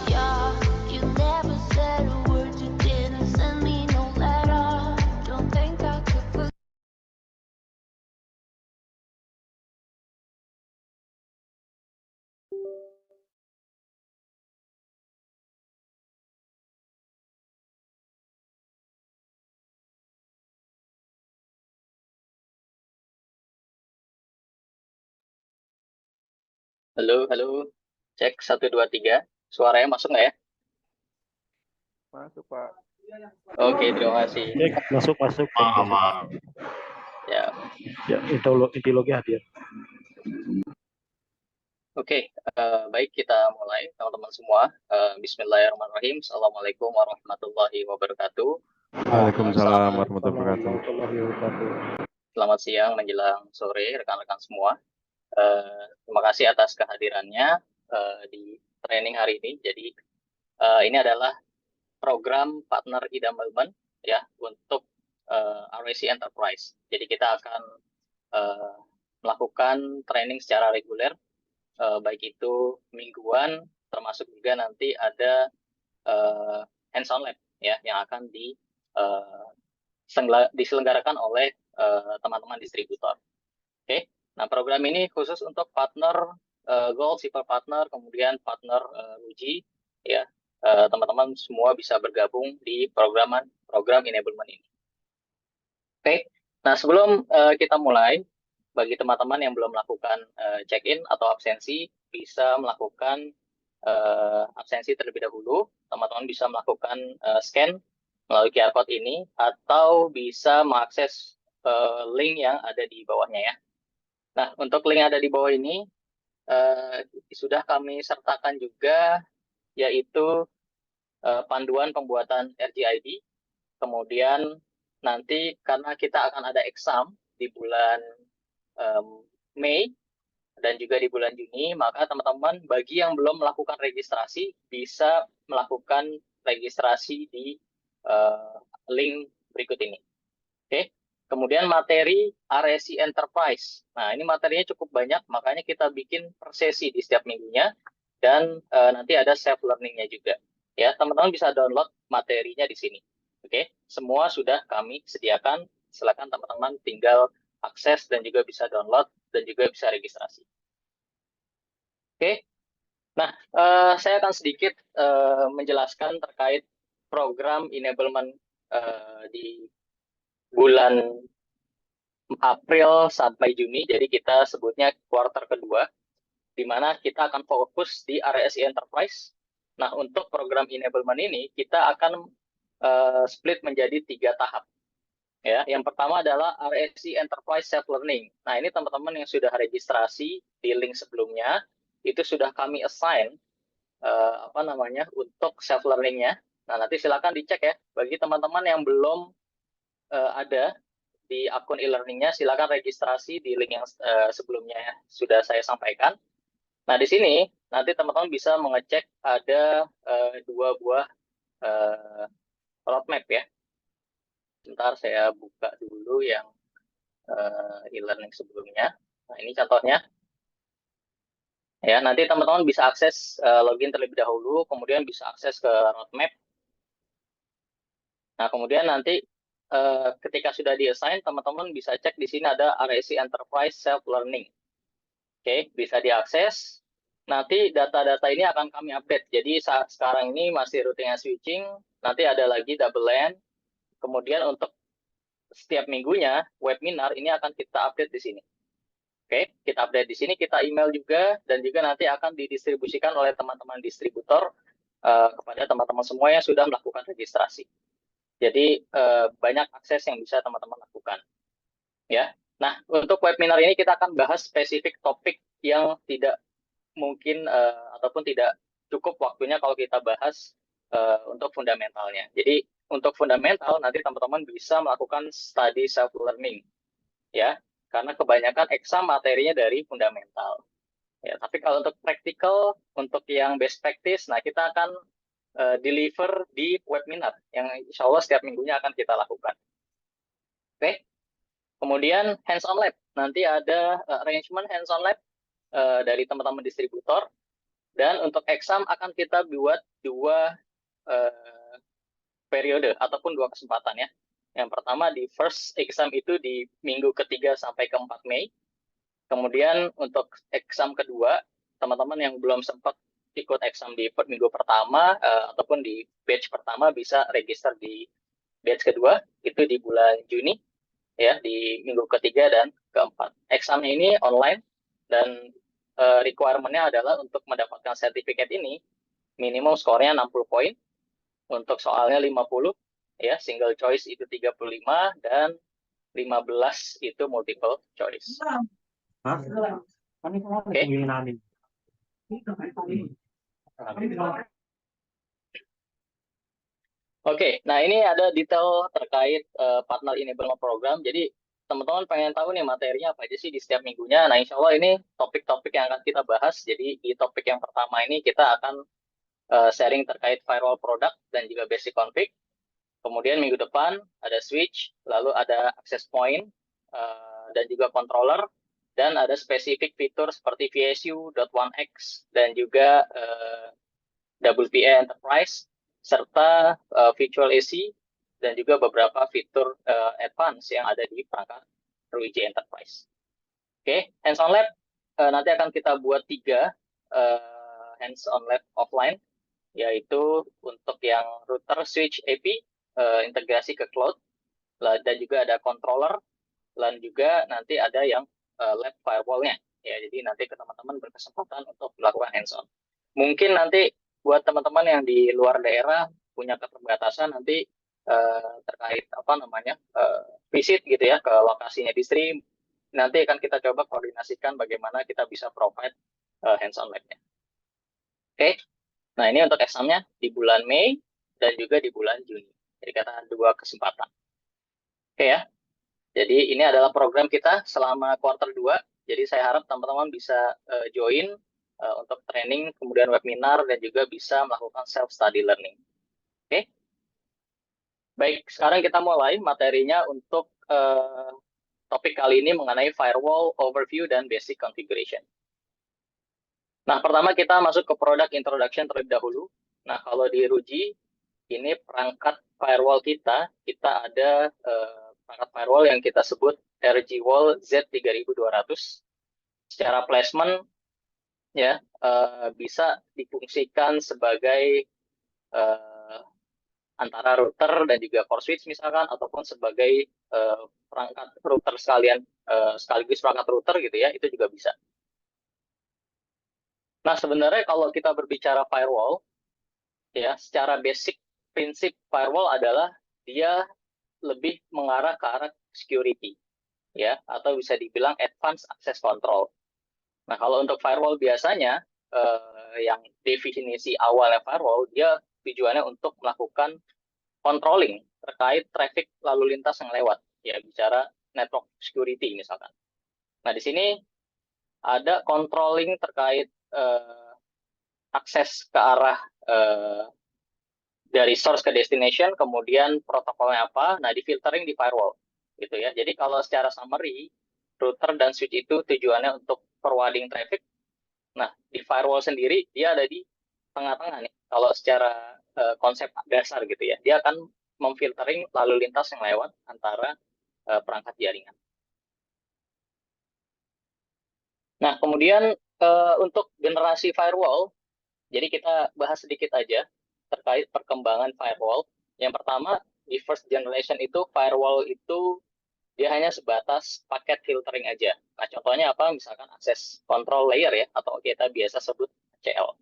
Yeah, you never said a word, you didn't send me no letter. Don't think I could forget. Halo, halo. Cek 1 2 3. Suaranya masuk nggak ya? Masuk, Pak. Oke, terima kasih. Cek, masuk. Ya, Ya, ideologi hadir. oke. Baik, kita mulai, teman-teman semua. Bismillahirrahmanirrahim. Assalamualaikum warahmatullahi wabarakatuh. Waalaikumsalam warahmatullahi wabarakatuh. Selamat siang menjelang sore, rekan-rekan semua. Terima kasih atas kehadirannya di training hari ini. Jadi, ini adalah program partner e-development ya untuk RAC Enterprise. Jadi kita akan melakukan training secara reguler, baik itu mingguan, termasuk juga nanti ada hands-on lab ya yang akan diselenggarakan oleh teman-teman distributor. Oke, nah program ini khusus untuk partner Gold, Silver Partner, kemudian partner Ruji ya. Teman-teman semua bisa bergabung di program enablement ini. Oke, nah sebelum kita mulai, bagi teman-teman yang belum melakukan check-in atau absensi, bisa melakukan absensi terlebih dahulu. Teman-teman bisa melakukan scan melalui QR code ini, atau bisa mengakses link yang ada di bawahnya ya. Nah, untuk link yang ada di bawah ini, sudah kami sertakan juga, yaitu panduan pembuatan RGID. Kemudian nanti karena kita akan ada exam di bulan Mei dan juga di bulan Juni, maka teman-teman bagi yang belum melakukan registrasi bisa melakukan registrasi di link berikut ini. Oke. Kemudian materi RAC Enterprise. Nah, ini materinya cukup banyak, makanya kita bikin per sesi di setiap minggunya, dan nanti ada self learning-nya juga. Ya, teman-teman bisa download materinya di sini. Oke, semua sudah kami sediakan. Silakan teman-teman tinggal akses dan juga bisa download dan juga bisa registrasi. Oke, nah saya akan sedikit menjelaskan terkait program enablement di bulan April sampai Juni, jadi kita sebutnya kuartal kedua, di mana kita akan fokus di RAC Enterprise. Nah, untuk program enablement ini, kita akan split menjadi 3 tahap. Ya, yang pertama adalah RAC Enterprise Self Learning. Nah, ini teman-teman yang sudah registrasi di link sebelumnya, itu sudah kami assign untuk self learning-nya. Nah, nanti silakan dicek ya. Bagi teman-teman yang belum ada di akun e-learning-nya, silakan registrasi di link yang sebelumnya sudah saya sampaikan. Nah, di sini nanti teman-teman bisa mengecek ada 2 buah roadmap ya. Sebentar saya buka dulu yang e-learning sebelumnya. Nah, ini contohnya. Ya, nanti teman-teman bisa akses login terlebih dahulu, kemudian bisa akses ke roadmap. Nah, kemudian nanti ketika sudah di-assign, teman-teman bisa cek di sini ada RAC Enterprise Self Learning. Oke, bisa diakses. Nanti data-data ini akan kami update. Jadi saat sekarang ini masih routingnya switching, nanti ada lagi double LAN. Kemudian untuk setiap minggunya webinar ini akan kita update di sini. Oke, kita update di sini, kita email juga, dan juga nanti akan didistribusikan oleh teman-teman distributor kepada teman-teman semua yang sudah melakukan registrasi. Jadi banyak akses yang bisa teman-teman lakukan. Ya, nah untuk webinar ini kita akan bahas spesifik topik yang tidak mungkin ataupun tidak cukup waktunya kalau kita bahas untuk fundamentalnya. Jadi untuk fundamental nanti teman-teman bisa melakukan study self learning, ya, karena kebanyakan exam materinya dari fundamental. Ya, tapi kalau untuk practical, untuk yang best practice, nah kita akan deliver di webinar yang insya Allah setiap minggunya akan kita lakukan. Oke. Kemudian hands-on lab. Nanti ada arrangement hands-on lab dari teman-teman distributor. Dan untuk exam akan kita buat dua periode ataupun dua kesempatan ya. Yang pertama di first exam itu di minggu ketiga sampai ke-4 Mei. Kemudian untuk exam kedua, teman-teman yang belum sempat ikut exam di minggu pertama ataupun di batch pertama bisa register di batch kedua itu di bulan Juni ya, di minggu ketiga dan keempat. Examnya ini online dan requirement-nya adalah untuk mendapatkan sertifikat ini minimum skornya 60 poin, untuk soalnya 50 ya, single choice itu 35 dan 15 itu multiple choice. Oke. Oke, nah ini ada detail terkait partner enablement program. Jadi teman-teman pengen tahu nih materinya apa aja sih di setiap minggunya. Nah, insya Allah ini topik-topik yang akan kita bahas. Jadi di topik yang pertama ini kita akan sharing terkait firewall product dan juga basic config. Kemudian minggu depan ada switch, lalu ada access point dan juga controller, dan ada spesifik fitur seperti VSU, .1x, dan juga WPA Enterprise, serta Virtual AC, dan juga beberapa fitur advance yang ada di perangkat RUIJ Enterprise. Oke, hands-on lab nanti akan kita buat 3 hands-on lab offline, yaitu untuk yang router, switch, AP, integrasi ke cloud, dan juga ada controller, dan juga nanti ada yang lab firewall-nya. Ya, jadi nanti teman-teman berkesempatan untuk melakukan hands-on. Mungkin nanti buat teman-teman yang di luar daerah punya keterbatasan nanti terkait visit gitu ya ke lokasinya distri, nanti akan kita coba koordinasikan bagaimana kita bisa provide hands-on lab-nya. Oke. Nah, ini untuk exam-nya di bulan Mei dan juga di bulan Juni. Jadi katakan 2 kesempatan. Oke ya. Jadi ini adalah program kita selama kuartal 2. Jadi saya harap teman-teman bisa join untuk training, kemudian webinar, dan juga bisa melakukan self-study learning. Oke. Baik, sekarang kita mulai materinya untuk topik kali ini mengenai firewall overview dan basic configuration. Nah, pertama kita masuk ke product introduction terlebih dahulu. Nah, kalau di RUJI, ini perangkat firewall kita ada perangkat firewall yang kita sebut RGWall Z3200. Secara placement, ya bisa difungsikan sebagai antara router dan juga core switch misalkan, ataupun sebagai perangkat router sekaligus perangkat router gitu ya, itu juga bisa. Nah, sebenarnya kalau kita berbicara firewall, ya secara basic prinsip firewall adalah dia lebih mengarah ke arah security, ya, atau bisa dibilang advanced access control. Nah, kalau untuk firewall biasanya yang definisi awalnya firewall, dia tujuannya untuk melakukan controlling terkait traffic lalu lintas yang lewat, ya, bicara network security misalkan. Nah, di sini ada controlling terkait akses ke arah dari source ke destination, kemudian protokolnya apa, nah di filtering di firewall, gitu ya. Jadi kalau secara summary, router dan switch itu tujuannya untuk forwarding traffic. Nah, di firewall sendiri, dia ada di tengah-tengah nih. Kalau secara konsep dasar gitu ya, dia akan memfiltering lalu lintas yang lewat antara perangkat jaringan. Nah, kemudian untuk generasi firewall, jadi kita bahas sedikit aja terkait perkembangan firewall. Yang pertama, di first generation itu firewall itu dia hanya sebatas paket filtering aja. Nah, contohnya apa? Misalkan access control layer ya, atau kita biasa sebut ACL.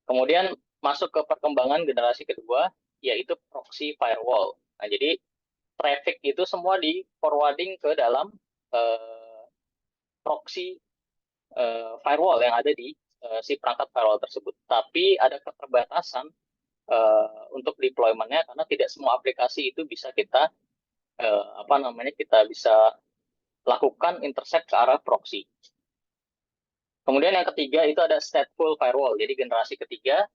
Kemudian masuk ke perkembangan generasi kedua, yaitu proxy firewall. Nah, jadi traffic itu semua di forwarding ke dalam proxy firewall yang ada di si perangkat firewall tersebut. Tapi ada keterbatasan untuk deployment-nya karena tidak semua aplikasi itu bisa kita kita bisa lakukan intercept ke arah proxy. Kemudian yang ketiga itu ada stateful firewall. Jadi generasi ketiga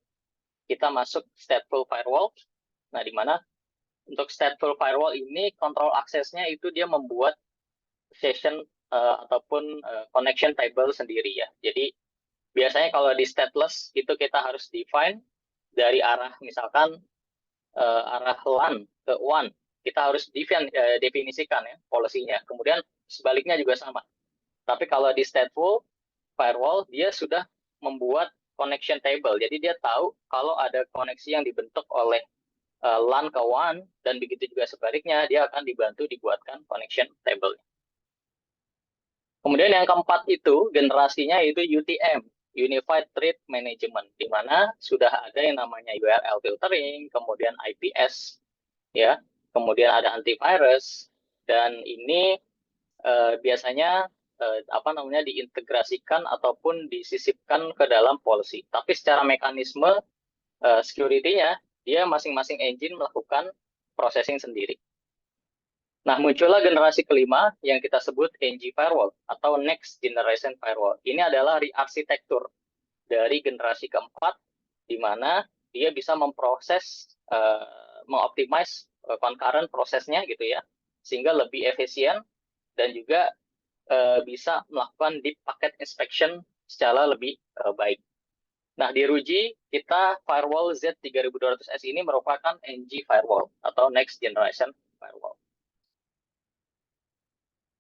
kita masuk stateful firewall. Nah, di mana untuk stateful firewall ini kontrol aksesnya itu dia membuat session ataupun connection table sendiri ya. Jadi biasanya kalau di stateless itu kita harus define dari arah misalkan arah LAN ke WAN, kita harus definisikan ya policy-nya. Kemudian sebaliknya juga sama. Tapi kalau di stateful firewall dia sudah membuat connection table. Jadi dia tahu kalau ada koneksi yang dibentuk oleh LAN ke WAN dan begitu juga sebaliknya dia akan dibantu dibuatkan connection table. Kemudian yang keempat itu generasinya itu UTM, Unified Threat Management, di mana sudah ada yang namanya URL filtering, kemudian IPS, ya, kemudian ada antivirus, dan ini biasanya diintegrasikan ataupun disisipkan ke dalam policy. Tapi secara mekanisme security-nya, dia masing-masing engine melakukan processing sendiri. Nah, muncullah generasi kelima yang kita sebut NG Firewall atau Next Generation Firewall. Ini adalah re-arsitektur dari generasi keempat, di mana dia bisa memproses, mengoptimize concurrent prosesnya gitu ya, sehingga lebih efisien dan juga bisa melakukan deep packet inspection secara lebih baik. Nah, di RUGI, kita Firewall Z3200S ini merupakan NG Firewall atau Next Generation Firewall.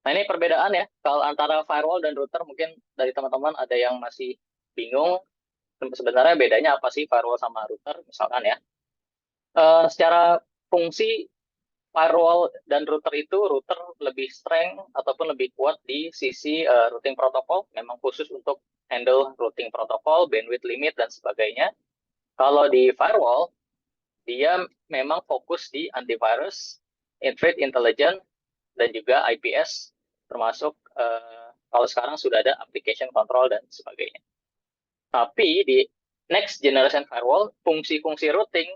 Nah, ini perbedaan ya, kalau antara firewall dan router mungkin dari teman-teman ada yang masih bingung, sebenarnya bedanya apa sih firewall sama router, misalkan ya. Secara fungsi, firewall dan router itu, router lebih strength ataupun lebih kuat di sisi routing protocol, memang khusus untuk handle routing protocol, bandwidth limit, dan sebagainya. Kalau di firewall, dia memang fokus di antivirus, threat intelligence, dan juga IPS, termasuk kalau sekarang sudah ada application control dan sebagainya. Tapi di next generation firewall, fungsi-fungsi routing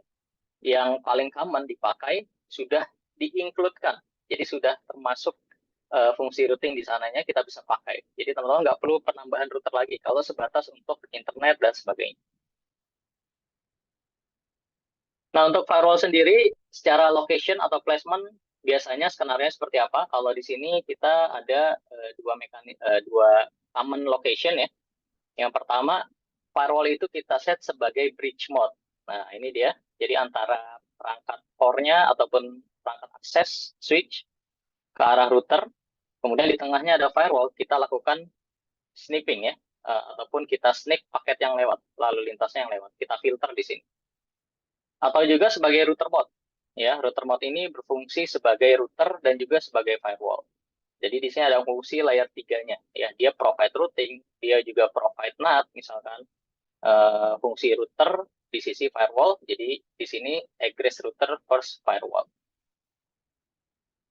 yang paling common dipakai sudah di-include-kan. Jadi sudah termasuk fungsi routing di sananya kita bisa pakai. Jadi teman-teman nggak perlu penambahan router lagi kalau sebatas untuk internet dan sebagainya. Nah, untuk firewall sendiri, secara location atau placement, biasanya skenario seperti apa? Kalau di sini kita ada dua common location ya. Yang pertama, firewall itu kita set sebagai bridge mode. Nah, ini dia. Jadi antara perangkat core-nya ataupun perangkat akses switch ke arah router. Kemudian di tengahnya ada firewall, kita lakukan sniffing ya. Ataupun kita sniff paket yang lewat, lalu lintasnya yang lewat. Kita filter di sini. Atau juga sebagai router mode. Ya, router mode ini berfungsi sebagai router dan juga sebagai firewall. Jadi di sini ada fungsi layer 3-nya. Ya, dia provide routing, dia juga provide NAT, misalkan fungsi router di sisi firewall. Jadi di sini egress router first firewall.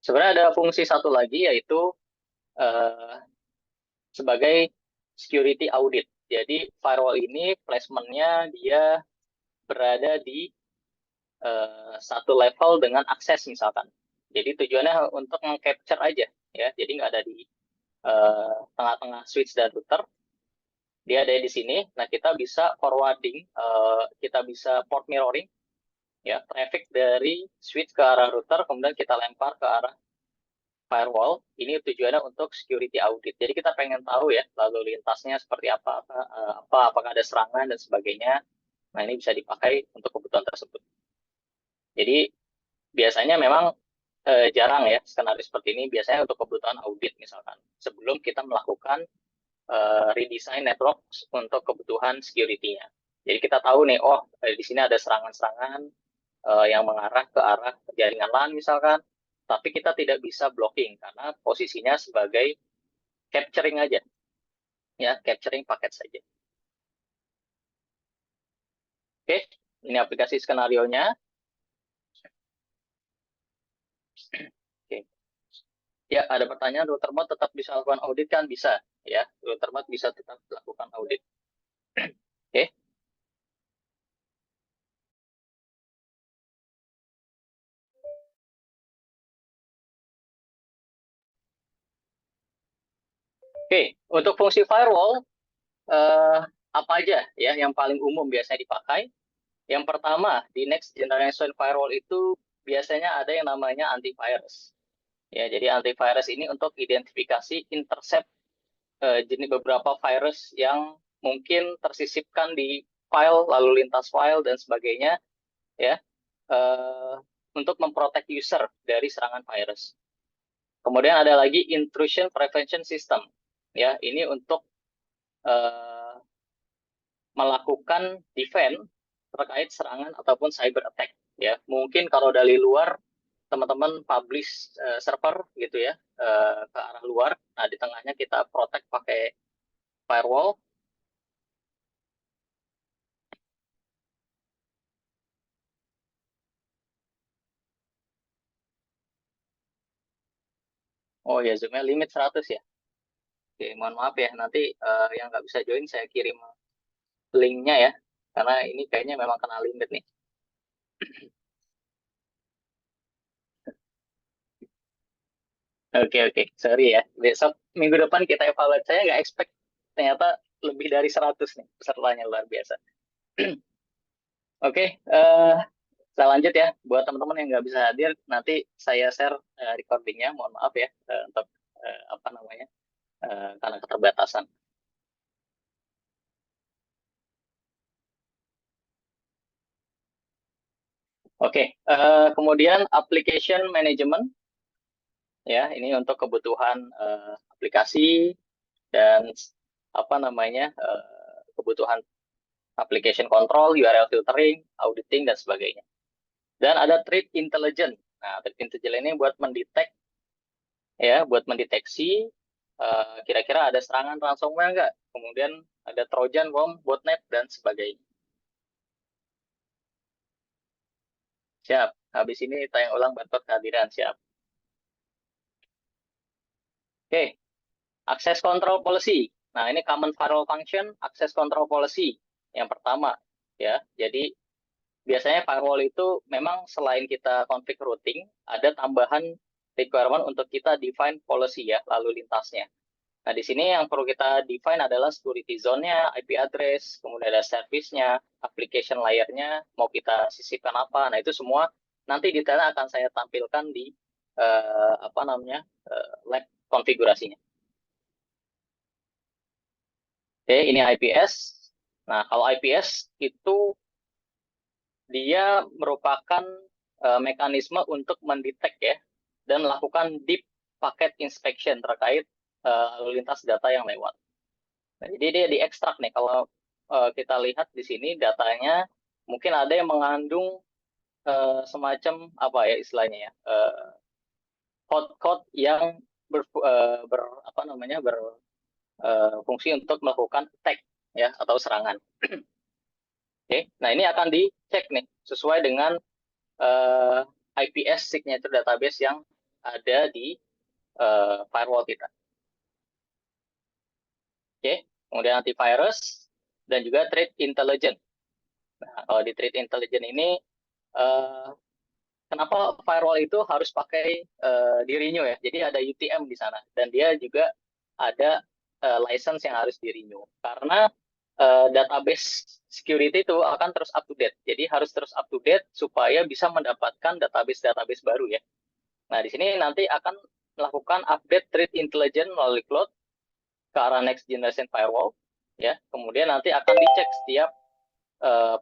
Sebenarnya ada fungsi satu lagi yaitu sebagai security audit. Jadi firewall ini placement-nya dia berada di satu level dengan akses misalkan. Jadi tujuannya untuk meng-capture aja ya. Jadi nggak ada di tengah-tengah switch dan router. Dia ada di sini. Nah, kita bisa forwarding, kita bisa port mirroring ya, traffic dari switch ke arah router kemudian kita lempar ke arah firewall. Ini tujuannya untuk security audit. Jadi kita pengen tahu ya lalu lintasnya seperti apa, apakah ada serangan dan sebagainya. Nah, ini bisa dipakai untuk kebutuhan tersebut. Jadi biasanya memang jarang ya skenario seperti ini, biasanya untuk kebutuhan audit misalkan, sebelum kita melakukan redesign network untuk kebutuhan security-nya. Jadi kita tahu nih, di sini ada serangan-serangan yang mengarah ke arah jaringan LAN misalkan, tapi kita tidak bisa blocking karena posisinya sebagai capturing aja, ya capturing paket saja. Oke, ini aplikasi skenario-nya. Oke. Ya, ada pertanyaan, router mode tetap bisa lakukan audit kan? Bisa, ya. Router mode bisa tetap lakukan audit. Oke. Oke, untuk fungsi firewall, apa aja ya yang paling umum biasanya dipakai? Yang pertama, di next generation firewall itu biasanya ada yang namanya antivirus. Ya, jadi antivirus ini untuk identifikasi intercept jenis beberapa virus yang mungkin tersisipkan di file, lalu lintas file dan sebagainya, ya, untuk memprotek user dari serangan virus. Kemudian ada lagi intrusion prevention system, ya, ini untuk melakukan defense terkait serangan ataupun cyber attack, ya. Mungkin kalau dari luar teman-teman publish server gitu ya ke arah luar. Nah, di tengahnya kita protect pakai firewall. Oh ya, Zoom-nya limit 100 ya. Oke, mohon maaf ya, nanti yang nggak bisa join saya kirim linknya ya, karena ini kayaknya memang kena limit nih. Oke, sorry ya. Besok minggu depan kita evaluasi. Saya nggak expect ternyata lebih dari 100 nih pesertanya, luar biasa. Oke, saya lanjut ya. Buat teman-teman yang nggak bisa hadir, nanti saya share recordingnya. Mohon maaf ya untuk apa namanya karena keterbatasan. Oke, kemudian application management, ya, ini untuk kebutuhan aplikasi dan apa namanya kebutuhan application control, URL filtering, auditing dan sebagainya. Dan ada threat intelligence. Nah, threat intelligence ini buat mendetek, ya, buat mendeteksi kira-kira ada serangan ransomware nggak, kemudian ada Trojan, ROM, botnet dan sebagainya. Siap. Habis ini tayang ulang barcode kehadiran. Siap. Oke. Access control policy. Nah, ini common firewall function, access control policy. Yang pertama, ya. Jadi, biasanya firewall itu memang selain kita config routing, ada tambahan requirement untuk kita define policy ya, lalu lintasnya. Nah, di sini yang perlu kita define adalah security zone-nya, IP address, kemudian ada service-nya, application layer-nya, mau kita sisipkan apa. Nah, itu semua nanti detailnya akan saya tampilkan di apa namanya lab konfigurasinya. Oke, ini IPS. Nah, kalau IPS itu dia merupakan mekanisme untuk mendetek ya dan melakukan deep packet inspection terkait lalu lintas data yang lewat. Nah, jadi dia diekstrak nih. Kalau kita lihat di sini datanya mungkin ada yang mengandung semacam apa ya istilahnya ya code-code yang berfungsi untuk melakukan attack ya atau serangan. Oke, nah ini akan dicek nih sesuai dengan IPS signature database yang ada di firewall kita. Oke, kemudian antivirus dan juga threat intelligence. Nah, kalau di threat intelligence ini kenapa firewall itu harus pakai di renew ya? Jadi ada UTM di sana dan dia juga ada license yang harus di renew karena database security itu akan terus up to date. Jadi harus terus up to date supaya bisa mendapatkan database baru ya. Nah, di sini nanti akan melakukan update threat intelligence melalui cloud ke arah next generation firewall ya. Kemudian nanti akan dicek setiap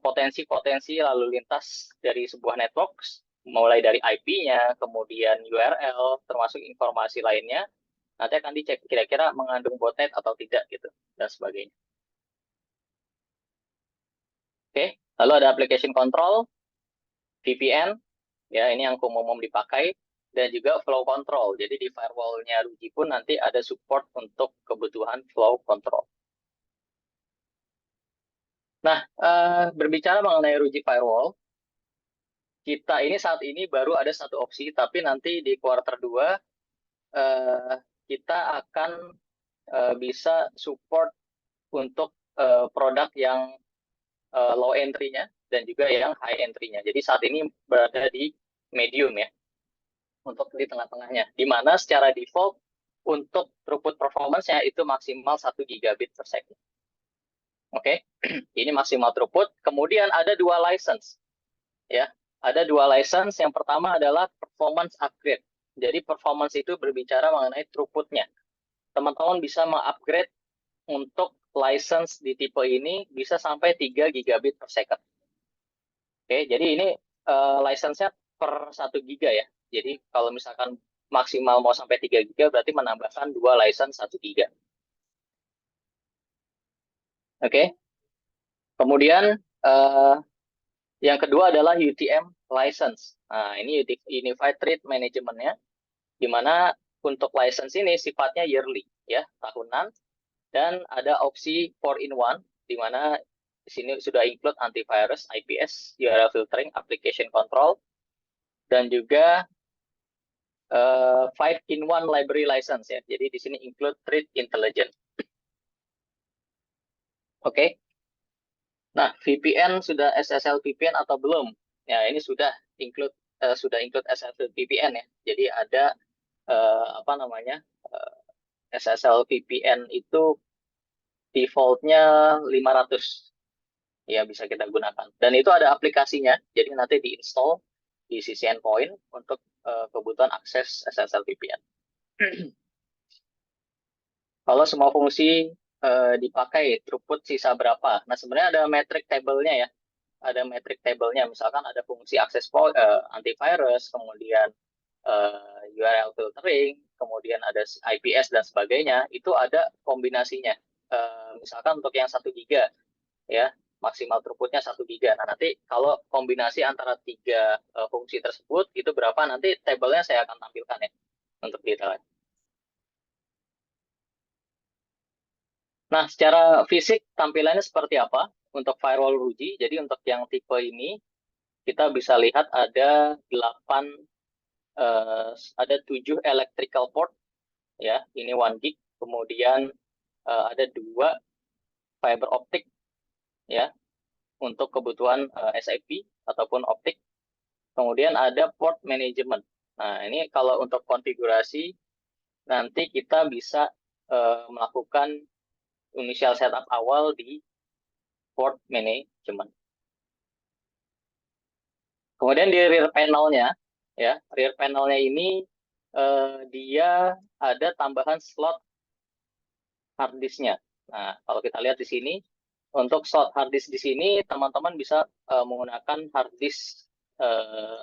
potensi-potensi lalu lintas dari sebuah network mulai dari IP-nya, kemudian URL, termasuk informasi lainnya. Nanti akan dicek kira-kira mengandung botnet atau tidak gitu dan sebagainya. Oke, lalu ada application control, VPN, ya ini yang umum dipakai, dan juga flow control. Jadi di firewall-nya Ruji pun nanti ada support untuk kebutuhan flow control. Nah, berbicara mengenai Ruji Firewall, kita ini saat ini baru ada satu opsi, tapi nanti di kuartal 2 kita akan bisa support untuk produk yang low entry-nya dan juga yang high entry-nya. Jadi saat ini berada di medium ya, untuk di tengah-tengahnya. Di mana secara default untuk throughput performance-nya itu maksimal 1 gigabit per second. Oke, ini maksimal throughput. Kemudian ada 2 license. Ya, ada 2 license. Yang pertama adalah performance upgrade. Jadi performance itu berbicara mengenai throughput-nya. Teman-teman bisa mengupgrade untuk license di tipe ini bisa sampai 3 gigabit per second. Oke, jadi ini license-nya per 1 giga ya. Jadi kalau misalkan maksimal mau sampai 3 giga berarti menambahkan 2 license 1 giga. Oke. Kemudian yang kedua adalah UTM license. Nah, ini Unified Trade Management-nya, di mana untuk license ini sifatnya yearly, ya, tahunan, dan ada opsi 4-in-1, di mana di sini sudah include antivirus, IPS, URL filtering, application control, dan juga 5-in-1 library license ya. Jadi di sini include Trade Intelligence. Oke. Nah, VPN sudah SSL VPN atau belum? Ya, ini sudah include SSL VPN ya. Jadi ada apa namanya? SSL VPN itu defaultnya 500 ya, bisa kita gunakan. Dan itu ada aplikasinya. Jadi nanti diinstal di sisi endpoint untuk kebutuhan akses SSL VPN. Kalau semua fungsi dipakai, throughput sisa berapa? Nah, sebenarnya ada metric table-nya ya. Ada metric table-nya, misalkan ada fungsi akses antivirus, kemudian URL filtering, kemudian ada IPS dan sebagainya, itu ada kombinasinya. Misalkan untuk yang 1 giga, ya, maksimal throughput-nya 1 giga. Nah, nanti kalau kombinasi antara 3 fungsi tersebut, itu berapa, nanti tabelnya saya akan tampilkan ya, untuk detailnya. Nah, secara fisik tampilannya seperti apa untuk firewall RUJI? Jadi untuk yang tipe ini kita bisa lihat ada 7 electrical port ya, ini 1 gig. Kemudian ada 2 fiber optik ya untuk kebutuhan SIP ataupun optik. Kemudian ada port management. Nah, ini kalau untuk konfigurasi nanti kita bisa melakukan initial setup awal di port management. Kemudian di rear panel-nya, ya, rear panel-nya ini dia ada tambahan slot hard disk-nya. Nah, kalau kita lihat di sini, untuk slot hard disk di sini, teman-teman bisa menggunakan hard disk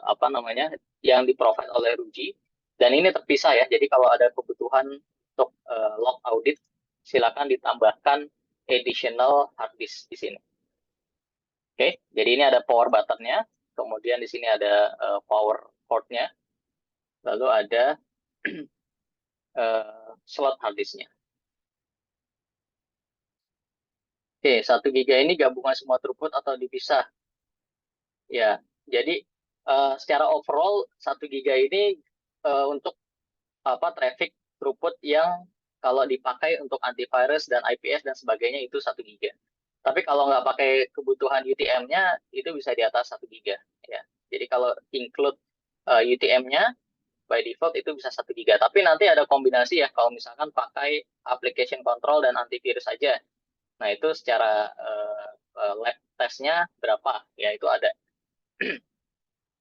apa namanya yang di-provide oleh RUJI. Dan ini terpisah ya, jadi kalau ada kebutuhan untuk log audit, silakan ditambahkan additional hard disk di sini. Oke, jadi ini ada power button-nya, kemudian di sini ada power port-nya, lalu ada slot hard disk-nya. Oke, 1 giga ini gabungan semua throughput atau dipisah? Ya, jadi secara overall 1 giga ini untuk traffic throughput yang kalau dipakai untuk antivirus dan IPS dan sebagainya itu 1 giga. Tapi kalau nggak pakai kebutuhan UTM-nya, itu bisa di atas 1 giga. Ya. Jadi kalau include UTM-nya, by default itu bisa 1 giga. Tapi nanti ada kombinasi ya, kalau misalkan pakai application control dan antivirus saja. Nah, itu secara lab testnya berapa? Ya, itu ada.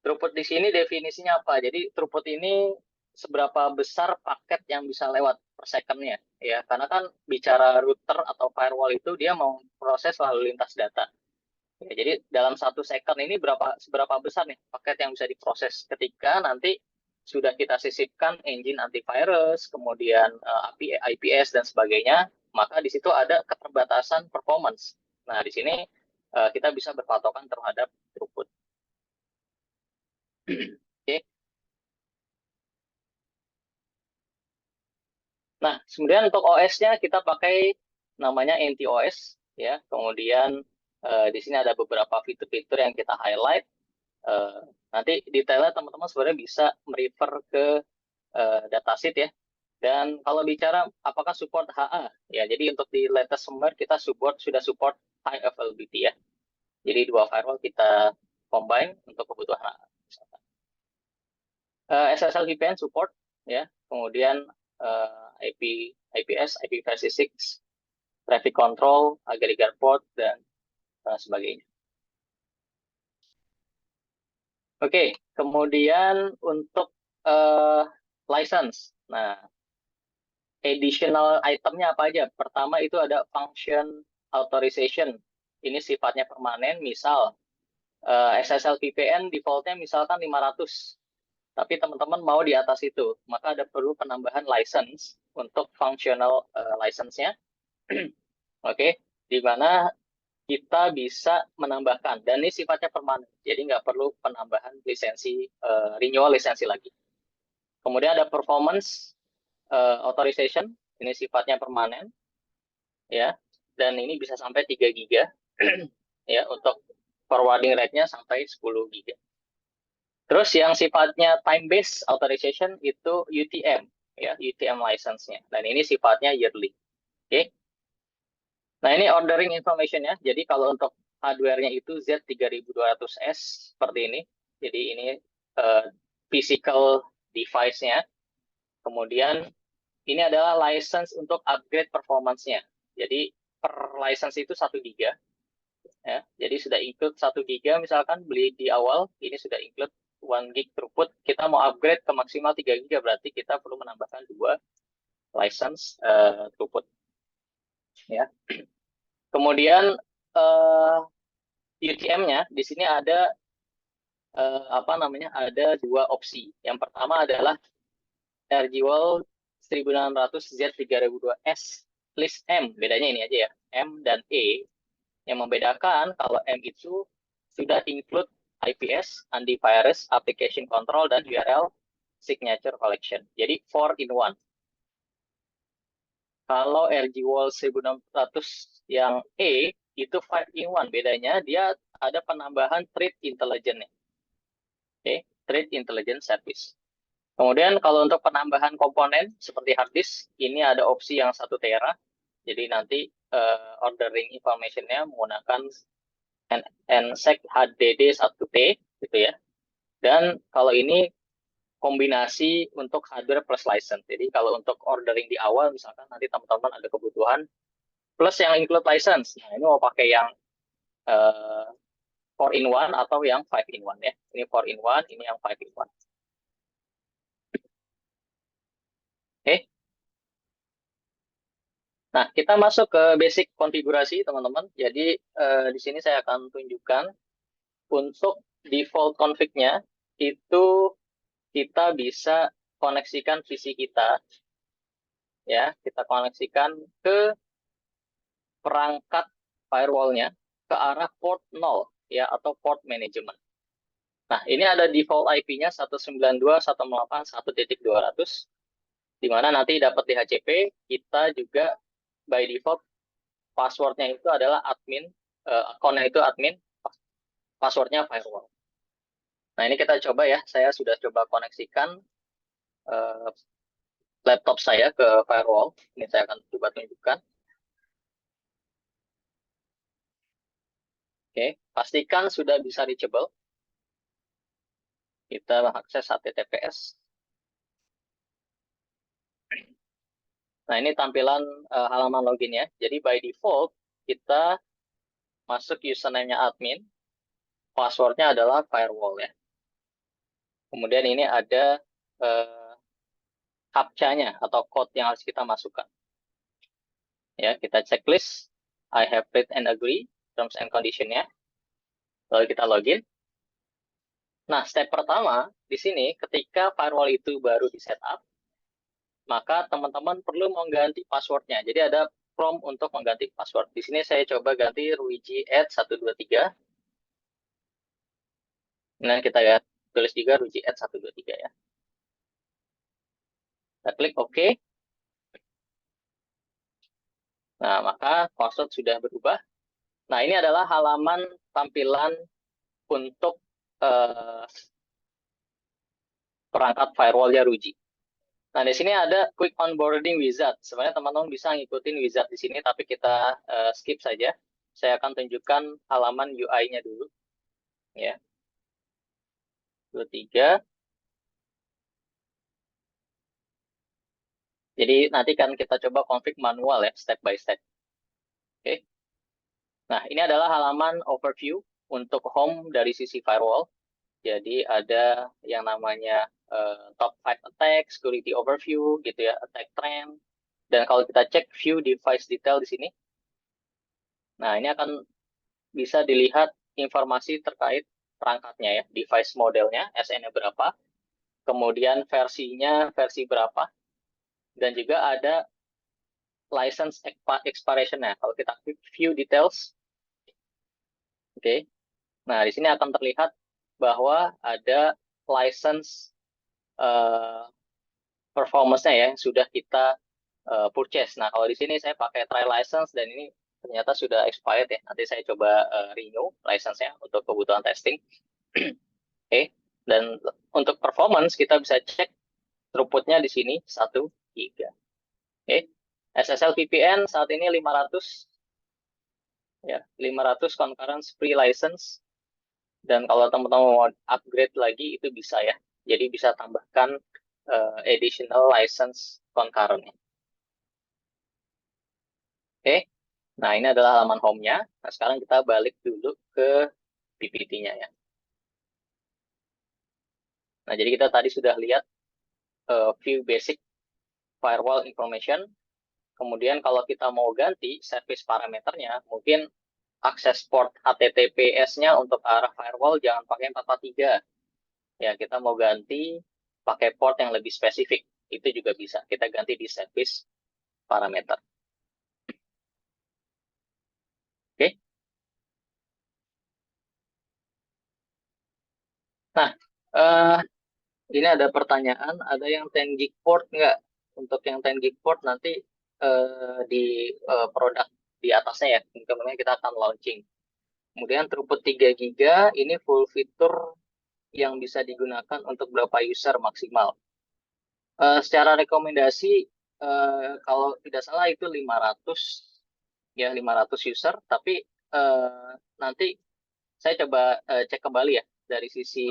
Throughput di sini definisinya apa? Jadi throughput ini seberapa besar paket yang bisa lewat per second-nya, ya. Karena kan bicara router atau firewall itu dia mau proses lalu lintas data. Ya, jadi dalam 1 second ini seberapa besar nih paket yang bisa diproses ketika nanti sudah kita sisipkan engine antivirus, kemudian IPS dan sebagainya, maka di situ ada keterbatasan performance. Nah, di sini kita bisa berpatokan terhadap throughput. Oke. Nah, kemudian untuk OS-nya kita pakai namanya NTOS ya. Kemudian di sini ada beberapa fitur-fitur yang kita highlight. Nanti detailnya teman-teman sebenarnya bisa merefer ke datasheet ya. Dan kalau bicara apakah support HA ya, jadi untuk di latest firmware kita sudah support high availability ya. Jadi 2 firewall kita combine untuk kebutuhan HA. SSL VPN support ya, kemudian IPS, IPv6, traffic control, aggregate port dan sebagainya. Oke, kemudian untuk license. Nah, additional itemnya apa aja? Pertama itu ada function authorization. Ini sifatnya permanen, misal SSL VPN defaultnya misalkan 500, tapi teman-teman mau di atas itu, maka ada perlu penambahan license untuk functional license-nya. Oke, di mana kita bisa menambahkan, dan ini sifatnya permanen, jadi nggak perlu penambahan lisensi, renewal lisensi lagi. Kemudian ada performance authorization, ini sifatnya permanen, ya, dan ini bisa sampai 3 giga, ya, untuk forwarding rate-nya sampai 10 giga. Terus yang sifatnya time-based authorization itu UTM, ya, UTM license-nya, dan ini sifatnya yearly. Oke. Nah, ini ordering information-nya. Jadi kalau untuk hardware-nya itu Z3200S seperti ini. Jadi ini physical device-nya. Kemudian ini adalah license untuk upgrade performance-nya. Jadi per license itu 1 giga. Ya, jadi sudah include 1 giga misalkan beli di awal, ini sudah include 1 gig throughput. Kita mau upgrade ke maksimal 3 giga, berarti kita perlu menambahkan 2 license throughput. Ya. Kemudian UTM-nya di sini ada ada 2 opsi. Yang pertama adalah RGWAL 1600 Z3002S list M. Bedanya ini aja ya, M dan E. Yang membedakan kalau M itu sudah include IPS, antivirus, application control, dan URL signature collection. Jadi 4 in 1. Kalau RGWAL 1600 yang E itu 5 in 1. Bedanya dia ada penambahan threat intelligence. Oke, threat intelligence service. Kemudian kalau untuk penambahan komponen seperti hard disk, ini ada opsi yang 1 tera. Jadi nanti ordering information-nya menggunakan NSEC HDD 1T gitu ya. Dan kalau ini kombinasi untuk hardware plus license. Jadi kalau untuk ordering di awal misalkan nanti teman-teman ada kebutuhan plus yang include license. Nah, ini mau pakai yang 4 in 1 atau yang 5 in 1 ya. Ini 4 in 1, ini yang 5 in 1. Oke. Nah, kita masuk ke basic konfigurasi, teman-teman. Jadi, di sini saya akan tunjukkan untuk default config-nya, itu kita bisa koneksikan PC kita, ya, kita koneksikan ke perangkat firewall-nya ke arah port 0, ya, atau port management. Nah, ini ada default IP-nya 192.168.1.200, di mana nanti dapat DHCP, kita juga by default passwordnya itu adalah admin, akunnya itu admin, passwordnya firewall. Nah, ini kita coba ya, saya sudah coba koneksikan laptop saya ke firewall. Ini saya akan coba tunjukkan. Oke, pastikan sudah bisa reachable. Kita mengakses HTTPS. Nah, ini tampilan halaman loginnya. Jadi by default, kita masuk username-nya admin, passwordnya adalah firewall ya. Kemudian ini ada captcha-nya atau code yang harus kita masukkan. Ya, kita checklist, I have read and agree, terms and condition-nya. Lalu kita login. Nah, step pertama di sini ketika firewall itu baru di setup, maka teman-teman perlu mengganti passwordnya. Jadi ada prompt untuk mengganti password. Di sini saya coba ganti ruiji@123. Nah, kita lihat tulis juga ruiji@123 ya. Kita klik OK. Nah, maka password sudah berubah. Nah, ini adalah halaman tampilan untuk perangkat firewall-nya Ruiji. Nah, di sini ada quick onboarding wizard. Sebenarnya teman-teman bisa ngikutin wizard di sini, tapi kita skip saja. Saya akan tunjukkan halaman UI-nya dulu. Ya. 23. Jadi nanti kan kita coba config manual ya, step by step. Oke. Nah, ini adalah halaman overview untuk home dari sisi firewall. Jadi ada yang namanya top 5 attack, security overview, gitu ya, attack trend, Dan kalau kita cek view device detail di sini, nah ini akan bisa dilihat informasi terkait perangkatnya ya, device modelnya, SN-nya berapa, kemudian versinya versi berapa, dan juga ada license expiration-nya. Kalau kita klik view details, oke. Nah, di sini akan terlihat bahwa ada license performance-nya ya yang sudah kita purchase. Nah, kalau di sini saya pakai trial license dan ini ternyata sudah expired ya. Nanti saya coba renew license-nya untuk kebutuhan testing. Oke. Dan untuk performance kita bisa cek throughput-nya di sini 1 giga. Oke. SSL VPN saat ini 500 ya, 500 concurrent free license. Dan kalau teman-teman mau upgrade lagi itu bisa ya. Jadi bisa tambahkan additional license concurrent. Oke. Nah, ini adalah halaman home-nya. Nah, sekarang kita balik dulu ke PPT-nya ya. Nah, jadi kita tadi sudah lihat view basic firewall information. Kemudian kalau kita mau ganti service parameternya, mungkin akses port HTTPS-nya untuk arah firewall jangan pakai 443. Ya, kita mau ganti pakai port yang lebih spesifik. Itu juga bisa. Kita ganti di service parameter. Oke. Nah, ini ada pertanyaan, ada yang 10 gig port nggak? Untuk yang 10 gig port nanti di produk di atasnya ya, kemudian kita akan launching. Kemudian throughput 3 giga ini full fitur yang bisa digunakan untuk berapa user maksimal. Secara rekomendasi, kalau tidak salah itu 500 ya 500 user, tapi nanti saya coba cek kembali ya dari sisi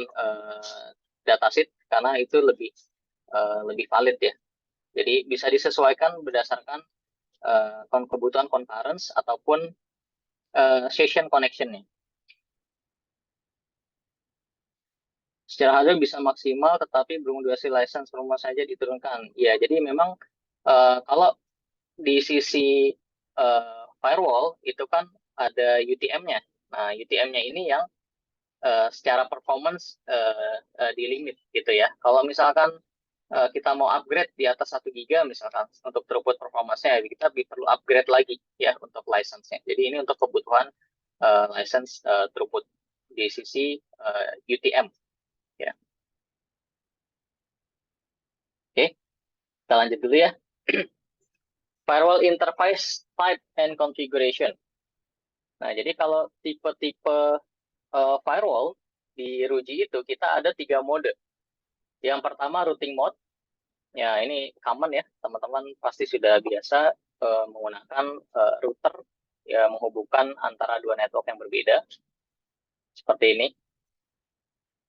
datasheet karena itu lebih valid ya. Jadi bisa disesuaikan berdasarkan kebutuhan concurrence ataupun session connection-nya. Secara hardware bisa maksimal, tetapi belum durasi license rumah saja diturunkan. Ya, jadi memang kalau di sisi firewall itu kan ada UTM-nya. Nah, UTM-nya ini yang secara performance di limit gitu ya. Kalau misalkan kita mau upgrade di atas 1 giga misalkan untuk throughput performance-nya, kita perlu upgrade lagi ya untuk license-nya. Jadi ini untuk kebutuhan license throughput di sisi UTM ya. Oke, kita lanjut dulu ya. Firewall interface type and configuration. Nah, jadi kalau tipe-tipe firewall di Ruji itu kita ada 3 mode. Yang pertama routing mode. Ya, ini common ya, teman-teman pasti sudah biasa menggunakan router ya menghubungkan antara dua network yang berbeda. Seperti ini.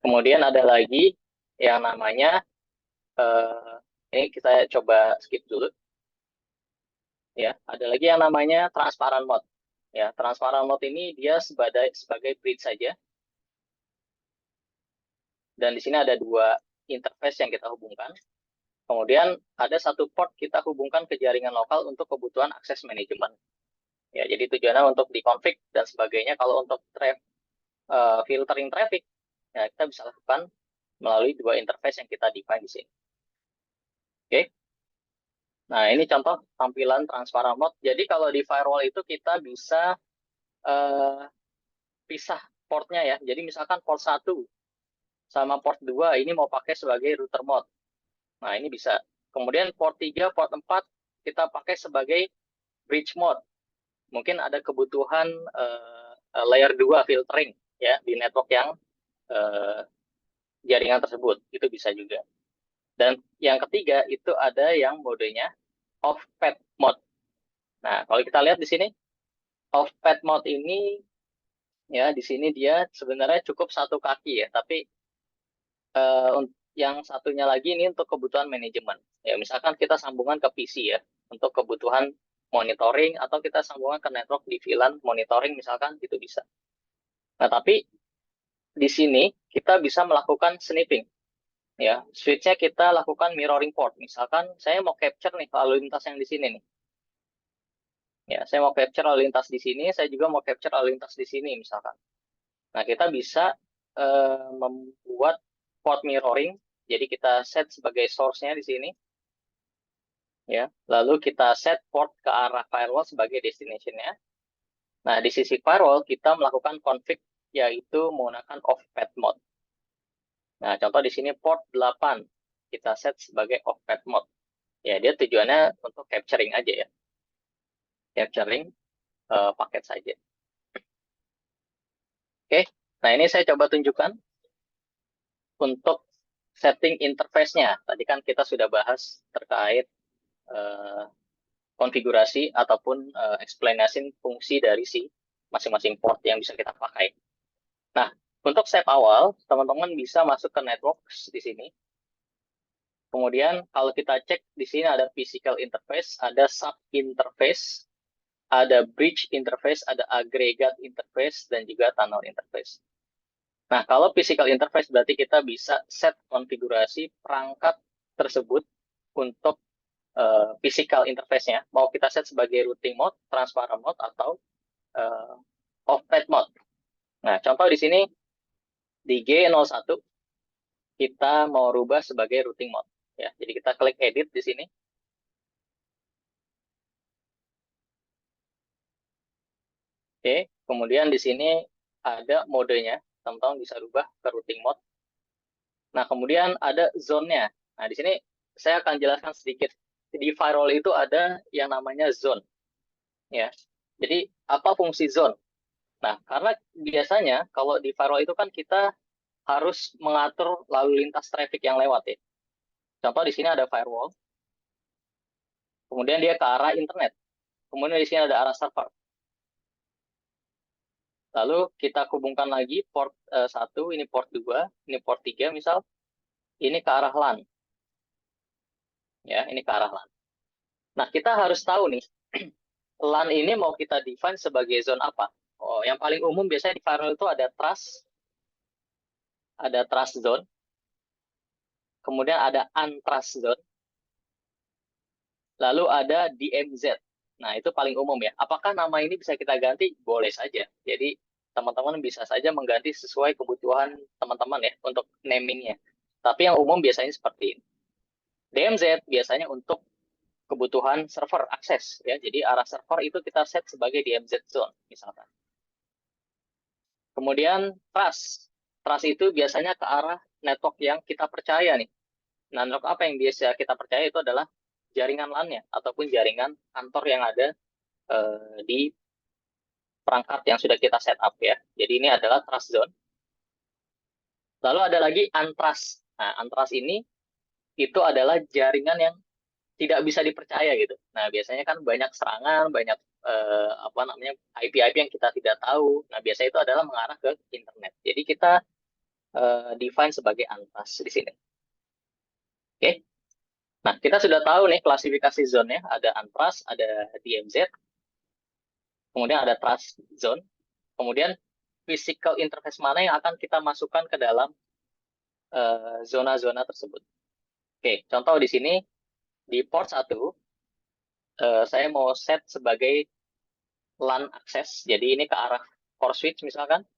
Kemudian ada lagi yang namanya ini kita coba skip dulu. Ya, ada lagi yang namanya transparent mode. Ya, transparent mode ini dia sebagai bridge saja. Dan di sini ada 2 interface yang kita hubungkan. Kemudian ada 1 port kita hubungkan ke jaringan lokal untuk kebutuhan akses manajemen. Ya, jadi tujuannya untuk dikonfig dan sebagainya. Kalau untuk filtering traffic, ya kita bisa lakukan melalui 2 interface yang kita define di sini. Oke. Nah, ini contoh tampilan transparent mode. Jadi kalau di firewall itu kita bisa pisah portnya ya. Jadi misalkan port 1 sama port 2 ini mau pakai sebagai router mode. Nah, ini bisa. Kemudian port 3, port 4 kita pakai sebagai bridge mode. Mungkin ada kebutuhan layer 2 filtering ya di network yang jaringan tersebut. Itu bisa juga. Dan yang ketiga itu ada yang modenya off-path mode. Nah, kalau kita lihat di sini off-path mode ini ya di sini dia sebenarnya cukup 1 kaki ya, tapi yang satunya lagi ini untuk kebutuhan manajemen. Ya, misalkan kita sambungan ke PC ya untuk kebutuhan monitoring atau kita sambungan ke network di VLAN monitoring misalkan itu bisa. Nah, tapi di sini kita bisa melakukan sniffing. Ya, switch-nya kita lakukan mirroring port. Misalkan saya mau capture nih lalu lintas yang di sini nih. Ya, saya mau capture lalu lintas di sini, saya juga mau capture lalu lintas di sini misalkan. Nah, kita bisa membuat port mirroring. Jadi kita set sebagai source-nya di sini. Ya, lalu kita set port ke arah firewall sebagai destination-nya. Nah, di sisi firewall kita melakukan config yaitu menggunakan off-path mode. Nah, contoh di sini port 8 kita set sebagai off-path mode. Ya, dia tujuannya untuk capturing aja ya. Capturing paket saja. Oke, nah ini saya coba tunjukkan untuk setting interface-nya. Tadi kan kita sudah bahas terkait konfigurasi ataupun explanation fungsi dari si masing-masing port yang bisa kita pakai. Nah, untuk step awal, teman-teman bisa masuk ke networks di sini. Kemudian kalau kita cek di sini ada physical interface, ada sub interface, ada bridge interface, ada aggregate interface, dan juga tunnel interface. Nah, kalau physical interface berarti kita bisa set konfigurasi perangkat tersebut untuk physical interface-nya. Mau kita set sebagai routing mode, transparent mode, atau off-path mode. Nah, contoh di sini di G01 kita mau rubah sebagai routing mode. Ya, jadi kita klik edit di sini. Oke, kemudian di sini ada modenya, teman-teman bisa rubah ke routing mode. Nah, kemudian ada zone-nya. Nah, di sini saya akan jelaskan sedikit. Di firewall itu ada yang namanya zone. Ya, jadi apa fungsi zone? Nah, karena biasanya kalau di firewall itu kan kita harus mengatur lalu lintas traffic yang lewat ya. Contoh di sini ada firewall, kemudian dia ke arah internet. Kemudian di sini ada arah server. Lalu kita hubungkan lagi port 1, ini port 2, ini port 3 misal. Ini ke arah LAN. Ya, ini ke arah LAN. Nah, kita harus tahu nih, LAN ini mau kita define sebagai zone apa? Oh, yang paling umum biasanya di firewall itu ada trust zone, kemudian ada untrust zone, lalu ada DMZ. Nah, itu paling umum ya. Apakah nama ini bisa kita ganti? Boleh saja. Jadi, teman-teman bisa saja mengganti sesuai kebutuhan teman-teman ya untuk namingnya. Tapi yang umum biasanya seperti ini. DMZ biasanya untuk kebutuhan server akses ya. Jadi arah server itu kita set sebagai DMZ zone misalkan. Kemudian trust. Trust itu biasanya ke arah network yang kita percaya nih. Nah, network apa yang biasa kita percaya itu adalah jaringan LAN-nya ataupun jaringan kantor yang ada di perangkat yang sudah kita set up ya. Jadi ini adalah trust zone. Lalu ada lagi untrust. Nah, untrust ini itu adalah jaringan yang tidak bisa dipercaya gitu. Nah, biasanya kan banyak serangan, banyak IP-IP yang kita tidak tahu. Nah, biasanya itu adalah mengarah ke internet. Jadi kita define sebagai untrust di sini. Oke. Nah, kita sudah tahu nih klasifikasi zone-nya. Ada untrust, ada DMZ, kemudian ada trust zone, kemudian physical interface mana yang akan kita masukkan ke dalam zona-zona tersebut. Oke, contoh di sini di port 1 saya mau set sebagai LAN access. Jadi ini ke arah core switch misalkan,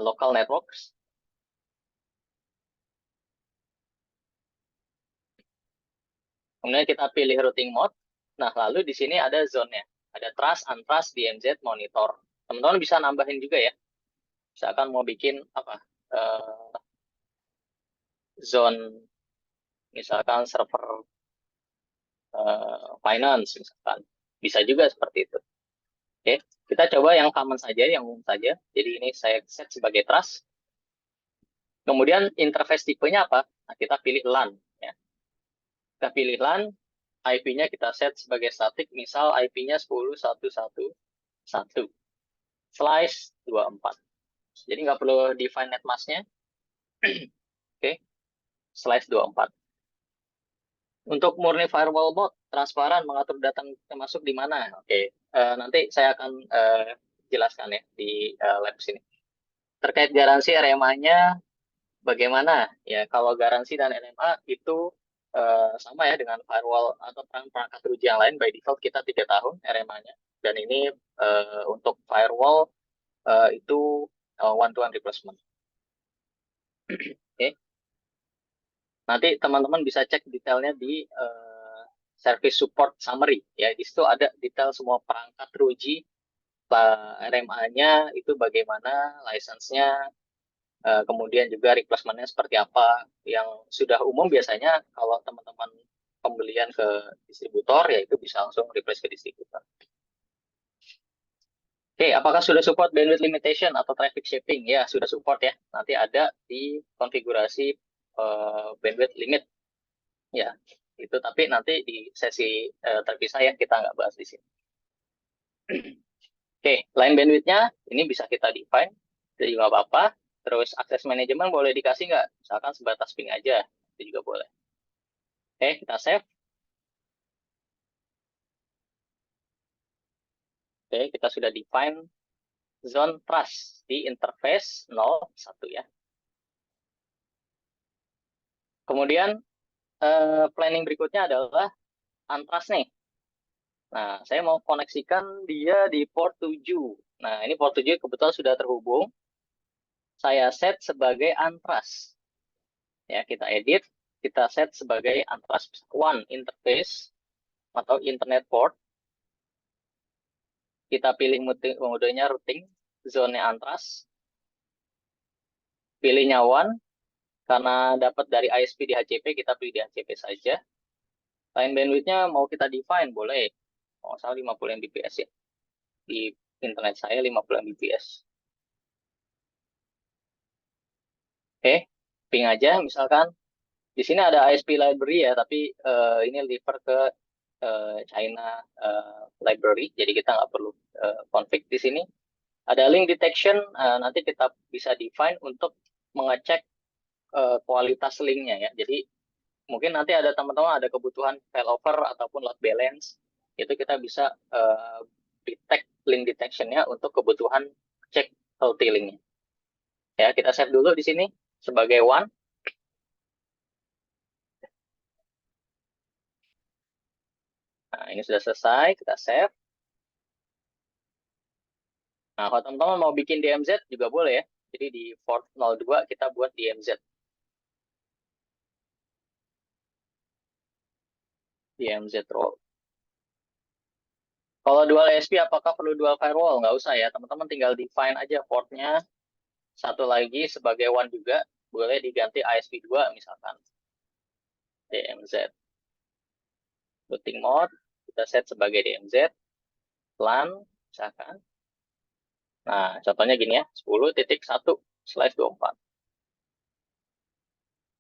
local networks. Kemudian kita pilih routing mode. Nah, lalu di sini ada zone-nya. Ada trust, untrust, DMZ, monitor. Teman-teman bisa nambahin juga ya. Misalkan mau bikin apa? Zone misalkan server finance misalkan. Bisa juga seperti itu. Oke, kita coba yang common saja, yang umum saja. Jadi ini saya set sebagai trust. Kemudian interface tipenya apa? Nah, kita pilih LAN. Ya. Kita pilih LAN, IP-nya kita set sebagai static, misal IP-nya 10.1.1/24. Jadi nggak perlu define netmask-nya. Oke, /24. Untuk murni firewall mode, transparan, mengatur data masuk di mana? Oke, nanti saya akan jelaskan ya di lab sini. Terkait garansi RMA-nya, bagaimana ya kalau garansi dan LMA itu sama ya dengan firewall atau perangkat teruji yang lain. By default kita 3 tahun RMA-nya, dan ini untuk firewall itu one-to-one replacement. Oke. Nanti teman-teman bisa cek detailnya di service support summary ya. Di situ ada detail semua perangkat teruji, RMA-nya itu bagaimana, license-nya, kemudian juga replacement-nya seperti apa. Yang sudah umum biasanya kalau teman-teman pembelian ke distributor, ya itu bisa langsung replace ke distributor. Oke, apakah sudah support bandwidth limitation atau traffic shaping? Ya, sudah support ya. Nanti ada di konfigurasi bandwidth limit. Ya, itu tapi nanti di sesi terpisah ya, kita nggak bahas di sini. Oke, line bandwidth-nya ini bisa kita define, itu juga apa-apa. Terus akses manajemen boleh dikasih nggak? Misalkan sebatas ping aja, itu juga boleh. Oke, kita save. Oke, kita sudah define zone trust di interface 01 ya. Kemudian planning berikutnya adalah untrust nih. Nah, saya mau koneksikan dia di port 7. Nah, ini port 7 kebetulan sudah terhubung. Saya set sebagai untrust. Ya, kita edit, kita set sebagai untrust 1 interface atau internet port. Kita pilih modenya routing, zone-nya untrust. Pilih nyawan, karena dapat dari ISP di HCP, kita pilih di HCP saja. Line bandwidth-nya mau kita define, boleh. Kalau nggak salah 50 Mbps ya. Di internet saya 50 Mbps. Oke, ping aja misalkan. Di sini ada ISP library ya, tapi ini refer ke China library, jadi kita nggak perlu config di sini. Ada link detection, nanti kita bisa define untuk mengecek kualitas linknya ya. Jadi mungkin nanti ada teman-teman ada kebutuhan failover ataupun load balance, itu kita bisa detect link detection-nya untuk kebutuhan cek healthy link-nya. Ya, kita save dulu di sini sebagai one. Nah, ini sudah selesai, kita save. Nah, kalau teman-teman mau bikin DMZ juga boleh ya. Jadi di port 02 kita buat DMZ. DMZ role. Kalau dual ISP apakah perlu dual firewall? Nggak usah ya, teman-teman tinggal define aja portnya. Satu lagi sebagai one juga, boleh diganti ISP 2 misalkan. DMZ. Routing mode, kita set sebagai DMZ. LAN, misalkan. Nah, contohnya gini ya, 10.1/24.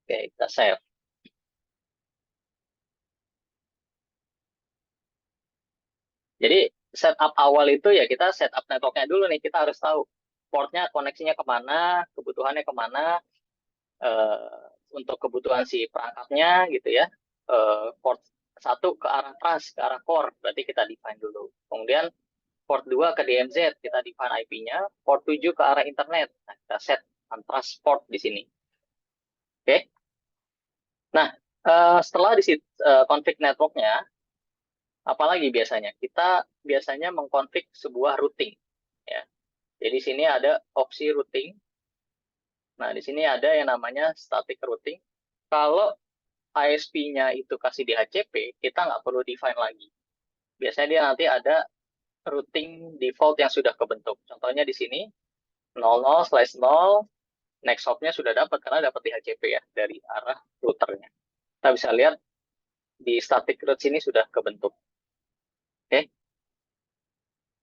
Oke, kita save. Jadi setup awal itu ya kita setup networknya dulu nih. Kita harus tahu portnya koneksinya kemana, kebutuhannya kemana, untuk kebutuhan si perangkatnya gitu ya. Port 1 ke arah trust, ke arah core, berarti kita define dulu. Kemudian port 2 ke DMZ, kita define IP-nya. Port 7 ke arah internet, nah, kita set untrust port di sini. Oke. Nah, setelah di config networknya, apalagi biasanya? Kita biasanya mengkonfig sebuah routing. Ya. Jadi sini ada opsi routing. Nah, di sini ada yang namanya static routing. Kalau ISP-nya itu kasih di HCP, kita nggak perlu define lagi. Biasanya dia nanti ada routing default yang sudah kebentuk. Contohnya di sini, 00/0, next hop-nya sudah dapat, karena dapat di HCP ya, dari arah routernya. Kita bisa lihat di static route sini sudah kebentuk. Oke.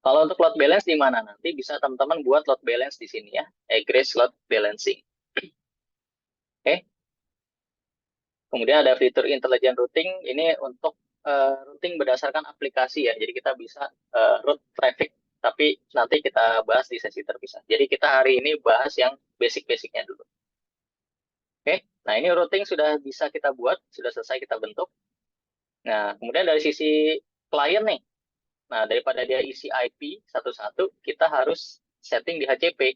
Kalau untuk load balance di mana nanti bisa teman-teman buat load balance di sini ya, egress load balancing. Oke. Kemudian ada fitur intelligent routing, ini untuk routing berdasarkan aplikasi ya. Jadi kita bisa route traffic, tapi nanti kita bahas di sesi terpisah. Jadi kita hari ini bahas yang basic-basicnya dulu. Oke, nah ini routing sudah bisa kita buat, sudah selesai kita bentuk. Nah, kemudian dari sisi klien nih, nah daripada dia isi IP satu-satu, kita harus setting di HCP.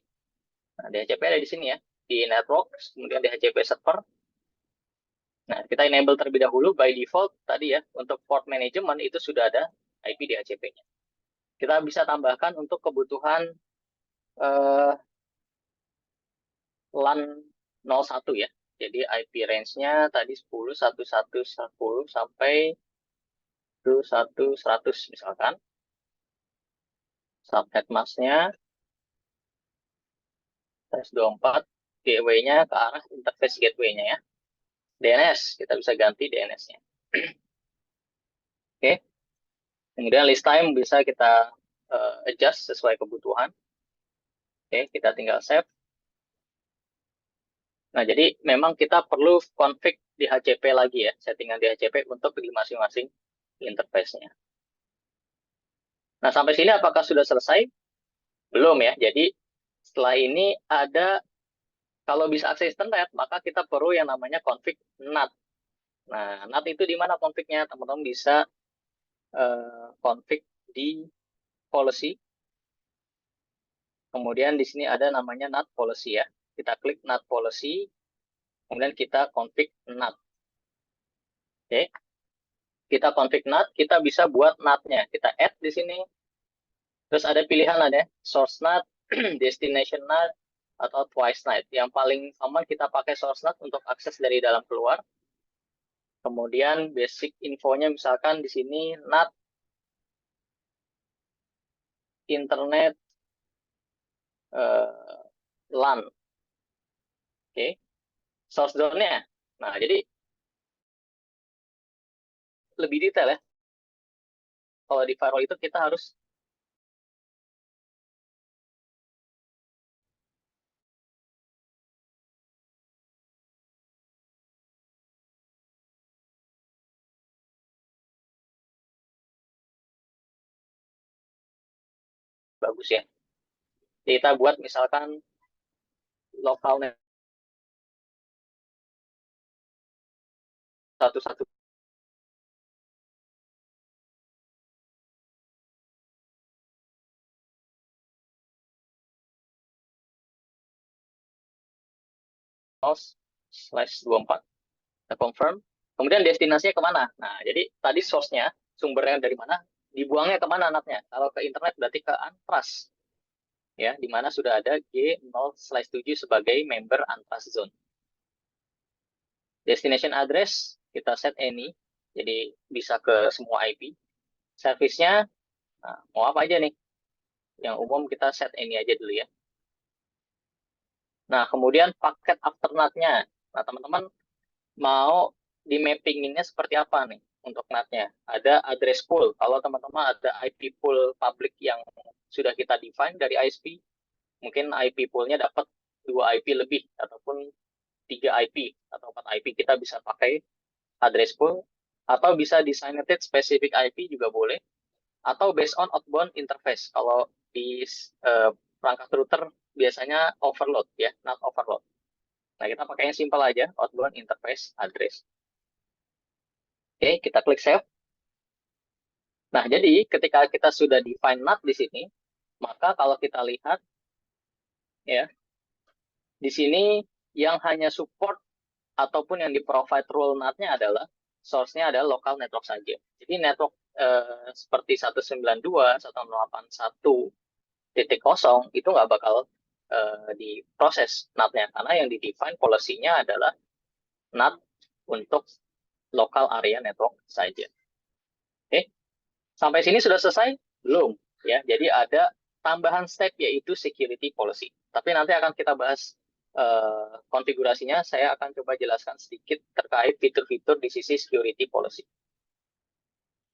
Nah, di HCP ada di sini ya. di network, kemudian di HCP server. Nah, kita enable terlebih dahulu by default tadi ya, untuk port management itu sudah ada IP di HCP-nya. Kita bisa tambahkan untuk kebutuhan LAN 01 ya. Jadi IP range-nya tadi 10.1.1.10 sampai 21.100 misalkan. Subnet mask-nya S24, gateway-nya ke arah interface gateway-nya ya. DNS, kita bisa ganti DNS-nya. Oke. Kemudian list time bisa kita adjust sesuai kebutuhan. Oke, kita tinggal save. Nah, jadi memang kita perlu config di HCP lagi ya, settingan di HCP untuk di masing-masing interface-nya. Nah, sampai sini apakah sudah selesai? Belum ya. Jadi, setelah ini ada, kalau bisa akses internet, maka kita perlu yang namanya config NAT. Nah, NAT itu di mana config-nya? Teman-teman bisa config di policy. Kemudian di sini ada namanya NAT policy ya. Kita klik NAT policy, kemudian kita config NAT. Oke. Kita config NAT, kita bisa buat NAT-nya. Kita add di sini. Terus ada pilihan ada source NAT, destination NAT, atau twice NAT. Yang paling common kita pakai source NAT untuk akses dari dalam keluar. Kemudian basic infonya misalkan di sini NAT internet LAN. Oke. Source zone-nya. Nah, jadi lebih detail ya. Kalau di firewall itu kita harus bagus ya. Jadi kita buat misalkan lokal net 11 /24. Kita confirm. Kemudian destinasinya kemana? Nah, jadi tadi source-nya, sumbernya dari mana, dibuangnya kemana NAT-nya? Kalau ke internet berarti ke Antrust. Ya, di mana sudah ada G0/7 sebagai member Antrust Zone. Destination address, kita set any, jadi bisa ke semua IP. Service-nya, nah, mau apa aja nih? Yang umum kita set any aja dulu ya. Nah, kemudian paket alternate-nya. Nah, teman-teman mau di mapping-nya seperti apa nih untuk NAT-nya? Ada address pool. Kalau teman-teman ada IP pool public yang sudah kita define dari ISP, mungkin IP pool-nya dapat 2 IP lebih, ataupun 3 IP, atau 4 IP, kita bisa pakai address pool, atau bisa designated specific IP juga boleh, atau based on outbound interface. Kalau di perangkat router biasanya overload ya, not overload. Nah, kita pakai yang simple aja, outbound interface address. Oke, kita klik save. Nah, jadi ketika kita sudah define NAT di sini, maka kalau kita lihat ya, di sini yang hanya support ataupun yang di-provide role NAT-nya adalah source-nya adalah local network saja. Jadi network seperti 192, 181.0 itu nggak bakal diproses NAT-nya, karena yang di-define policy-nya adalah NAT untuk local area network saja. Oke, sampai sini sudah selesai? Belum. Ya, jadi ada tambahan step yaitu security policy. Tapi nanti akan kita bahas konfigurasinya. Saya akan coba jelaskan sedikit terkait fitur-fitur di sisi security policy.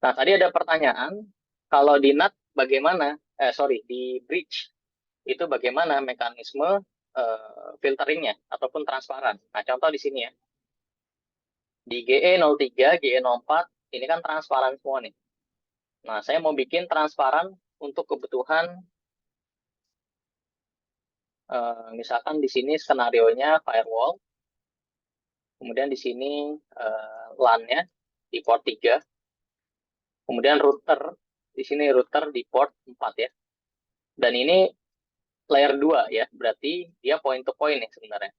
Nah, tadi ada pertanyaan, kalau di NAT bagaimana? Di bridge itu bagaimana mekanisme filteringnya ataupun transparan. Nah, contoh di sini ya. Di GE03, GE04, ini kan transparan semua nih. Nah, saya mau bikin transparan untuk kebutuhan, misalkan di sini skenarionya firewall, kemudian di sini LAN-nya di port 3, kemudian router, di sini router di port 4 ya. Dan ini layer 2 ya, berarti dia point to point nih sebenarnya.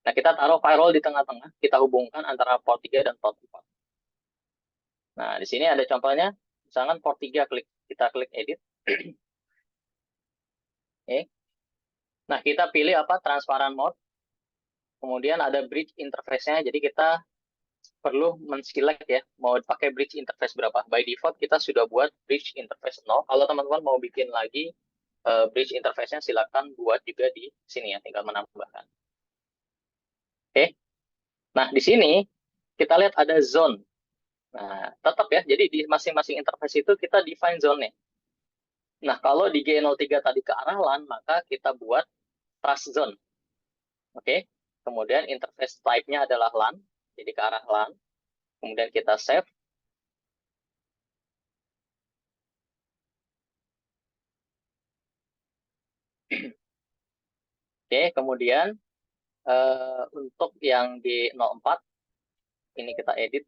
Nah, kita taruh firewall di tengah-tengah, kita hubungkan antara port 3 dan port 4. Nah, di sini ada contohnya, misalkan port 3 kita klik edit. Oke. Nah, kita pilih apa? Transparent mode. Kemudian ada bridge interface-nya, jadi kita perlu men-select ya, mau pakai bridge interface berapa. By default kita sudah buat bridge interface 0. Kalau teman-teman mau bikin lagi bridge interface-nya, silakan buat juga di sini ya, tinggal menambahkan. Oke. Nah, di sini kita lihat ada zone. Nah, tetap ya, jadi di masing-masing interface itu kita define zone-nya. Nah, kalau di G03 tadi ke arah LAN, maka kita buat trust zone. Oke. Kemudian interface type-nya adalah LAN, jadi ke arah LAN. Kemudian kita save. Oke, kemudian untuk yang di 04, ini kita edit.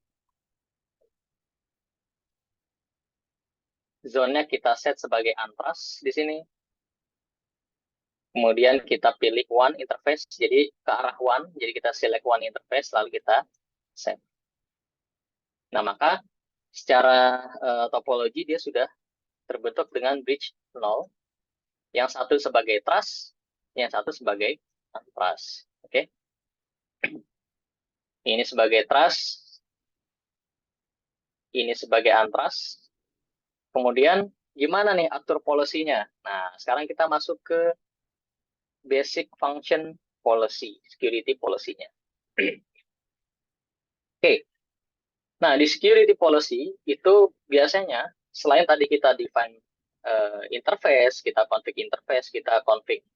Zone-nya kita set sebagai untrust di sini. Kemudian kita pilih one interface, jadi ke arah one, jadi kita select one interface, lalu kita save. Nah, maka secara topologi dia sudah terbentuk dengan bridge 0, yang satu sebagai trust, yang satu sebagai untrust. Oke. Ini sebagai trust, ini sebagai untrust. Kemudian gimana nih atur policy-nya? Nah, sekarang kita masuk ke basic function policy, security policy-nya. Oke. Nah, di security policy itu biasanya selain tadi kita define interface, kita config interface, kita config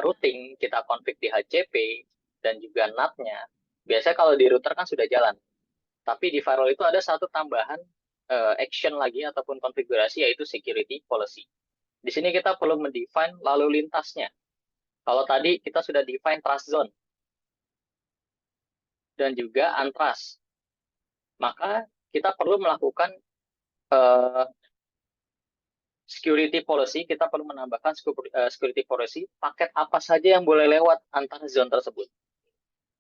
routing, kita config di HCP, dan juga NAT-nya. Biasanya kalau di router kan sudah jalan. Tapi di firewall itu ada satu tambahan action lagi ataupun konfigurasi, yaitu security policy. Di sini kita perlu mendefine lalu lintasnya. Kalau tadi kita sudah define trust zone dan juga untrust, maka kita perlu melakukan security policy. Kita perlu menambahkan security policy, paket apa saja yang boleh lewat antara zone tersebut.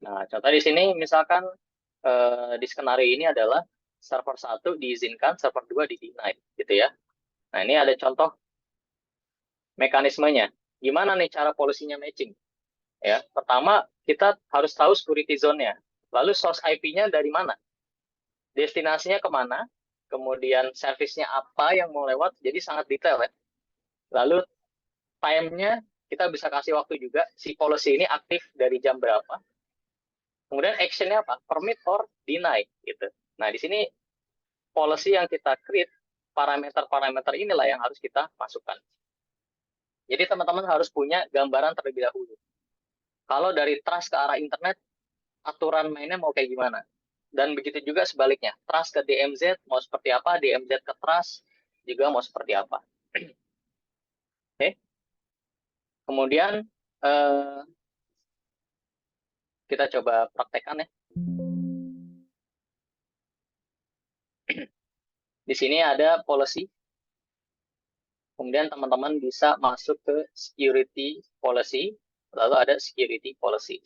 Nah, contoh di sini misalkan di skenario ini adalah server 1 diizinkan, server 2 di-deny, gitu ya. Nah, ini ada contoh mekanismenya. Gimana nih cara polisinya matching? Ya, pertama kita harus tahu security zone-nya. Lalu source IP-nya dari mana? Destinasinya kemana? Kemudian service-nya apa yang mau lewat? Jadi sangat detail ya. Lalu time-nya kita bisa kasih waktu juga. Si policy ini aktif dari jam berapa? Kemudian action-nya apa? Permit or deny gitu. Nah, di sini policy yang kita create, parameter-parameter inilah yang harus kita masukkan. Jadi teman-teman harus punya gambaran terlebih dahulu. Kalau dari trust ke arah internet, aturan mainnya mau kayak gimana? Dan begitu juga sebaliknya, trust ke DMZ mau seperti apa, DMZ ke trust juga mau seperti apa. Oke. Kemudian kita coba praktekkan ya. Di sini ada policy. Kemudian teman-teman bisa masuk ke security policy, lalu ada security policy.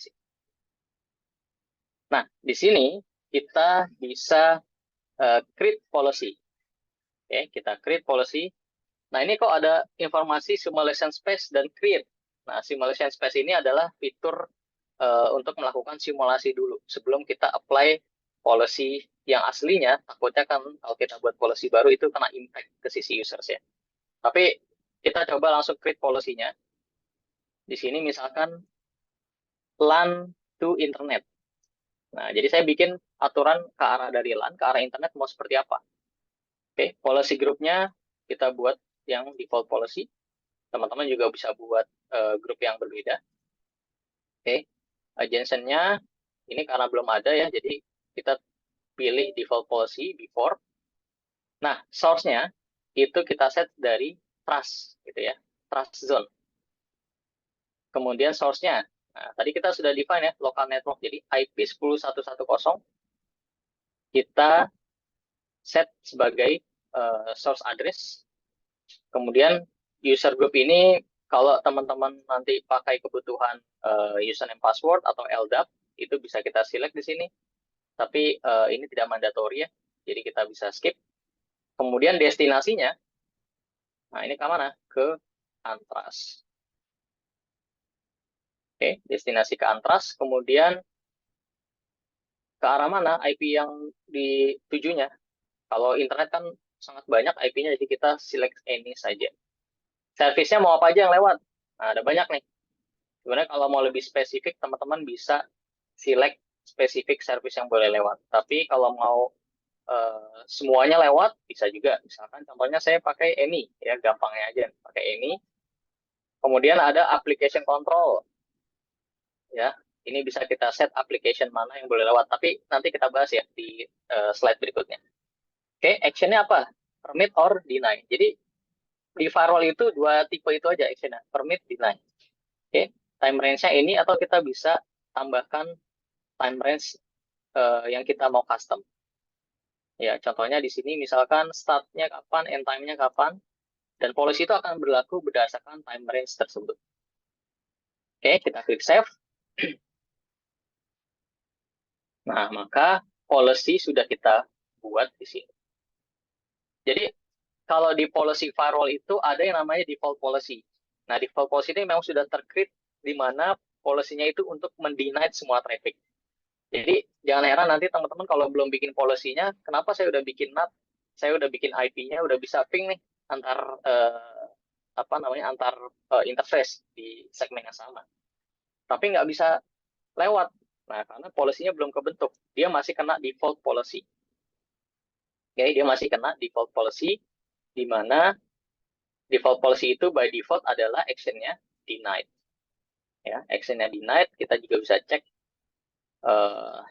Nah, di sini kita bisa create policy. Oke, kita create policy. Nah, ini kok ada informasi simulation space dan create. Nah, simulation space ini adalah fitur untuk melakukan simulasi dulu sebelum kita apply policy yang aslinya. Takutnya kan kalau kita buat policy baru itu kena impact ke sisi users ya. Tapi kita coba langsung create policy-nya. Di sini misalkan LAN to internet. Nah, jadi saya bikin aturan ke arah dari LAN ke arah internet mau seperti apa. Oke, policy group-nya kita buat yang default policy. Teman-teman juga bisa buat grup yang berbeda. Oke, agent-nya ini karena belum ada ya, jadi kita pilih default policy before. Nah, source-nya itu kita set dari trust, gitu ya, trust zone. Kemudian source-nya, nah, tadi kita sudah define ya, local network, jadi IP 10110 kita set sebagai source address. Kemudian user group ini Kalau teman-teman nanti pakai kebutuhan username password atau LDAP, itu bisa kita select di sini. Tapi ini tidak mandatori ya, jadi kita bisa skip. Kemudian destinasinya, nah ini ke mana? Ke Antras. Oke, destinasi ke Antras, kemudian ke arah mana IP yang ditujunya. Kalau internet kan sangat banyak IP-nya, jadi kita select any saja. Servisnya mau apa aja yang lewat? Nah, ada banyak nih. Sebenarnya kalau mau lebih spesifik, teman-teman bisa select spesifik service yang boleh lewat. Tapi kalau mau semuanya lewat, bisa juga. Misalkan contohnya saya pakai any, ya gampangnya aja, pakai any. Kemudian ada application control. Ya, ini bisa kita set application mana yang boleh lewat. Tapi nanti kita bahas ya di slide berikutnya. Oke, actionnya apa? Permit or deny. Jadi di firewall itu dua tipe itu aja actionnya, permit, deny. Oke, time range-nya ini atau kita bisa tambahkan time range yang kita mau custom. Ya, contohnya di sini misalkan start-nya kapan, end time-nya kapan, dan policy itu akan berlaku berdasarkan time range tersebut. Oke, kita klik save. Nah, maka policy sudah kita buat di sini. Jadi, kalau di policy firewall itu ada yang namanya default policy. Nah, default policy ini memang sudah tercreate di mana policy-nya itu untuk mendeny semua traffic. Jadi, jangan heran nanti teman-teman kalau belum bikin policy-nya, kenapa saya udah bikin NAT, saya udah bikin IP-nya, udah bisa ping nih antar interface di segmen yang sama. Tapi nggak bisa lewat. Nah, karena policy-nya belum kebentuk. Dia masih kena default policy. Oke, dia masih kena default policy, di mana default policy itu by default adalah action-nya denied. Ya, action-nya denied, kita juga bisa cek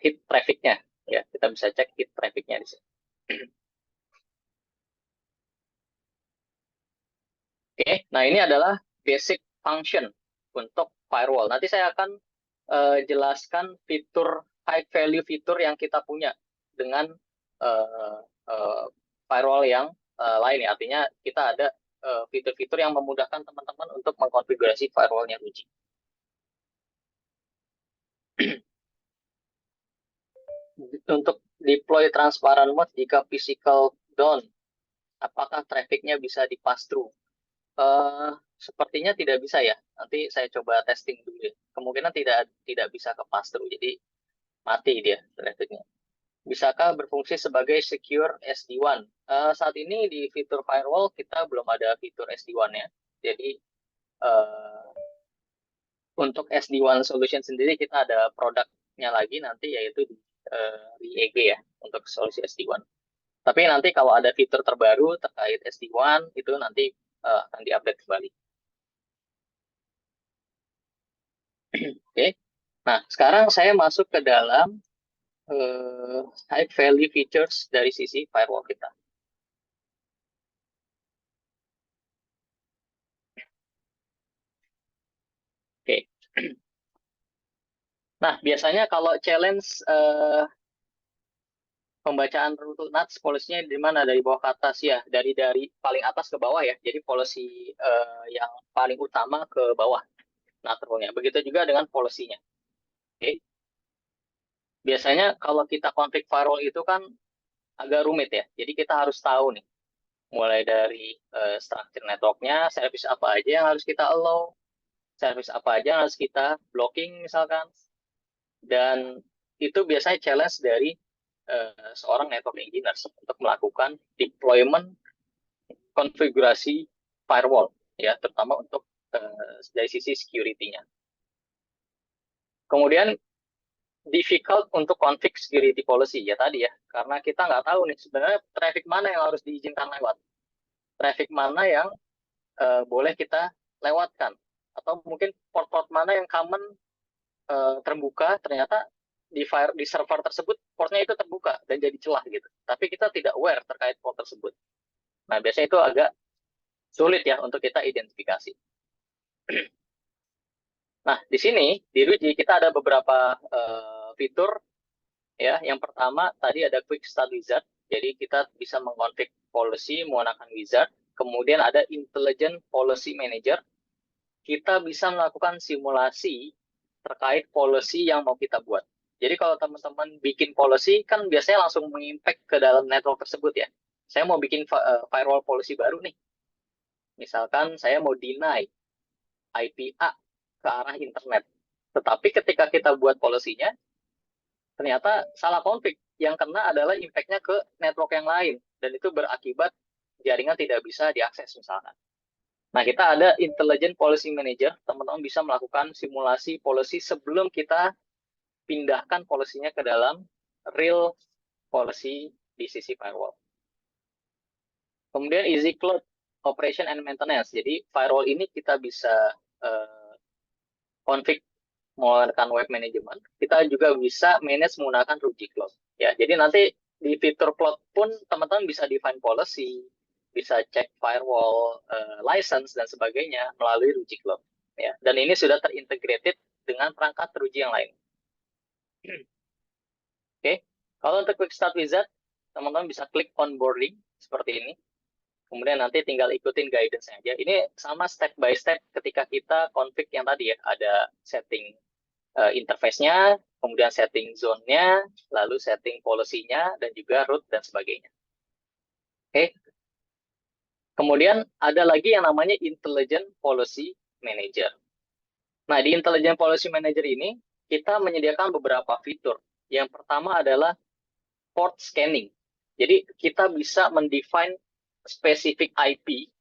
hit traffic-nya. Ya, kita bisa cek hit traffic-nya di sini. Oke, nah ini adalah basic function untuk firewall. Nanti saya akan jelaskan fitur high value fitur yang kita punya dengan firewall yang lain ya. Artinya kita ada fitur-fitur yang memudahkan teman-teman untuk mengkonfigurasi firewallnya Ruji. Untuk deploy transparent mode jika physical down, apakah trafficnya bisa di pass through? Sepertinya tidak bisa ya. Nanti saya coba testing dulu ya. Kemungkinan tidak bisa ke pass through, jadi mati dia trafficnya. Bisakah berfungsi sebagai secure SD-WAN? Saat ini di fitur firewall kita belum ada fitur SD-WAN-nya. Jadi untuk SD-WAN solution sendiri kita ada produknya lagi nanti yaitu di EG ya untuk solusi SD-WAN. Tapi nanti kalau ada fitur terbaru terkait SD-WAN itu nanti akan diupdate kembali. Oke. Nah, sekarang saya masuk ke dalam high value features dari sisi firewall kita. Oke. Nah, biasanya kalau challenge pembacaan rute NAT policy-nya di mana? Dari bawah ke atas ya, dari paling atas ke bawah ya. Jadi policy yang paling utama ke bawah NAT rule-nya. Begitu juga dengan policy-nya. Oke. Biasanya kalau kita config firewall itu kan agak rumit ya. Jadi kita harus tahu nih, mulai dari structure network-nya, service apa aja yang harus kita allow, service apa aja yang harus kita blocking misalkan. Dan itu biasanya challenge dari seorang network engineer untuk melakukan deployment konfigurasi firewall, ya, terutama untuk dari sisi security-nya. Kemudian difficult untuk config security policy ya tadi ya, karena kita nggak tahu nih sebenarnya traffic mana yang harus diizinkan lewat, traffic mana yang boleh kita lewatkan, atau mungkin port-port mana yang common terbuka, ternyata di server tersebut portnya itu terbuka dan jadi celah gitu. Tapi kita tidak aware terkait port tersebut. Nah, biasanya itu agak sulit ya untuk kita identifikasi. Nah, di sini di Ruji kita ada beberapa fitur ya. Yang pertama tadi ada Quick Start Wizard. Jadi kita bisa mengkonfig policy menggunakan wizard. Kemudian ada Intelligent Policy Manager. kita bisa melakukan simulasi terkait policy yang mau kita buat. Jadi kalau teman-teman bikin policy, kan biasanya langsung mengimpact ke dalam network tersebut ya. Saya mau bikin firewall policy baru nih. Misalkan saya mau deny IP A ke arah internet. Tetapi ketika kita buat policy-nya, ternyata salah konfig. Yang kena adalah impact-nya ke network yang lain. Dan itu berakibat jaringan tidak bisa diakses misalkan. Nah, kita ada Intelligent Policy Manager. Teman-teman bisa melakukan simulasi policy sebelum kita pindahkan policy-nya ke dalam real policy di sisi firewall. Kemudian Easy Cloud Operation and Maintenance. Jadi, firewall ini kita bisa config menggunakan web management, kita juga bisa manage menggunakan Ruby Cloud. Ya, jadi nanti di fitur cloud pun teman-teman bisa define policy, bisa cek firewall, license dan sebagainya melalui Ruby Cloud. Ya, dan ini sudah terintegrated dengan perangkat Ruby yang lain. Oke, kalau untuk Quick Start Wizard, teman-teman bisa klik onboarding seperti ini. Kemudian nanti tinggal ikutin guidance-nya aja. Ini sama step by step ketika kita config yang tadi ya, ada setting interface-nya, kemudian setting zone-nya, lalu setting policy-nya, dan juga root dan sebagainya. Oke. Kemudian ada lagi yang namanya Intelligent Policy Manager. Nah, di Intelligent Policy Manager ini, kita menyediakan beberapa fitur. Yang pertama adalah port scanning. Jadi, kita bisa mendefine spesifik IP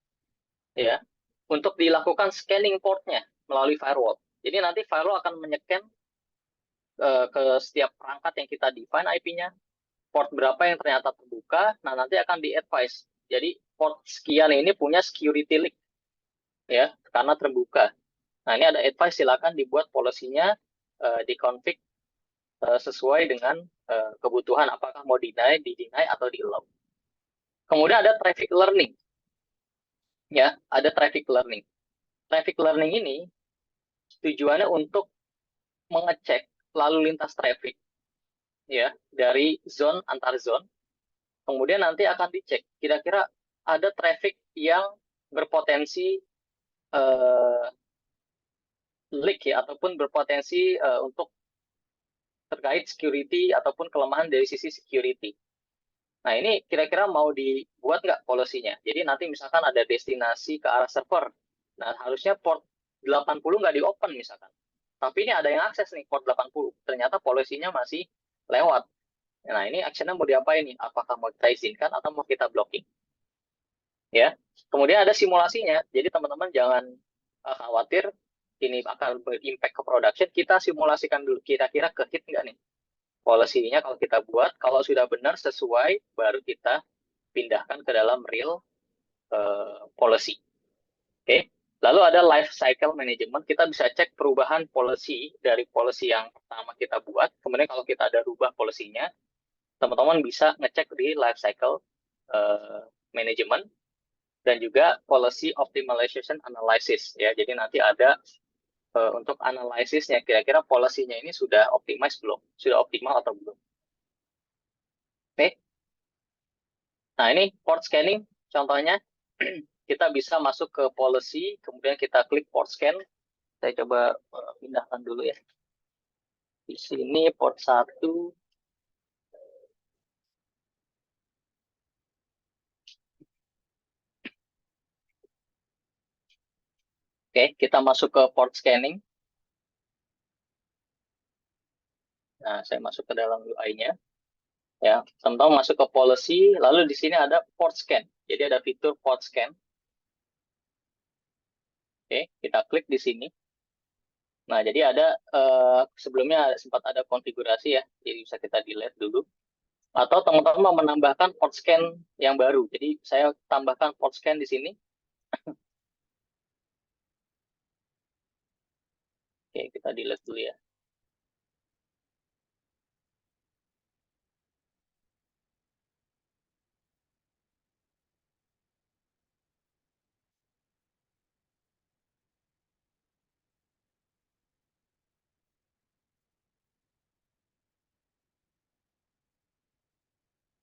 ya untuk dilakukan scanning portnya melalui firewall. Jadi nanti firewall akan menyekan ke setiap perangkat yang kita define IP-nya, port berapa yang ternyata terbuka, nah nanti akan di-advise. Jadi port sekian ini punya security leak ya karena terbuka. Nah, ini ada advice, silakan dibuat policy-nya, di-config sesuai dengan kebutuhan, apakah mau di-deny atau di-allow. Kemudian ada traffic learning. Ya, ada traffic learning. Traffic learning ini tujuannya untuk mengecek lalu lintas traffic ya dari zone antar zone. Kemudian nanti akan dicek kira-kira ada traffic yang berpotensi leak ya ataupun berpotensi untuk terkait security ataupun kelemahan dari sisi security. Nah, ini kira-kira mau dibuat nggak policy-nya? Jadi nanti misalkan ada destinasi ke arah server. Nah, harusnya port 80 nggak di-open misalkan. Tapi ini ada yang akses nih port 80. Ternyata policy-nya masih lewat. Nah, ini action-nya mau diapain nih? Apakah mau kita izinkan atau mau kita blocking? Ya. Kemudian ada simulasinya. Jadi teman-teman jangan khawatir ini akan berimpact ke production. Kita simulasikan dulu kira-kira ke hit nggak nih? Policy-nya kalau kita buat, kalau sudah benar sesuai, baru kita pindahkan ke dalam real policy. Oke. Lalu ada life cycle management, kita bisa cek perubahan policy dari policy yang pertama kita buat, kemudian kalau kita ada rubah policy-nya, teman-teman bisa ngecek di life cycle management, dan juga policy optimization analysis. Ya, jadi nanti ada untuk analisisnya, kira-kira policy-nya ini sudah optimize belum? Sudah optimal atau belum? Oke. Nah, ini port scanning, contohnya kita bisa masuk ke policy, kemudian kita klik port scan. Saya coba pindahkan dulu ya. Di sini port 1. Oke, kita masuk ke port scanning. Nah, saya masuk ke dalam UI-nya. Ya, teman-teman masuk ke policy, lalu di sini ada port scan. Jadi ada fitur port scan. Oke, kita klik di sini. Nah, jadi ada sebelumnya sempat ada konfigurasi ya, jadi bisa kita delete dulu. Atau teman-teman mau menambahkan port scan yang baru. Jadi saya tambahkan port scan di sini. Oke, kita delete dulu ya.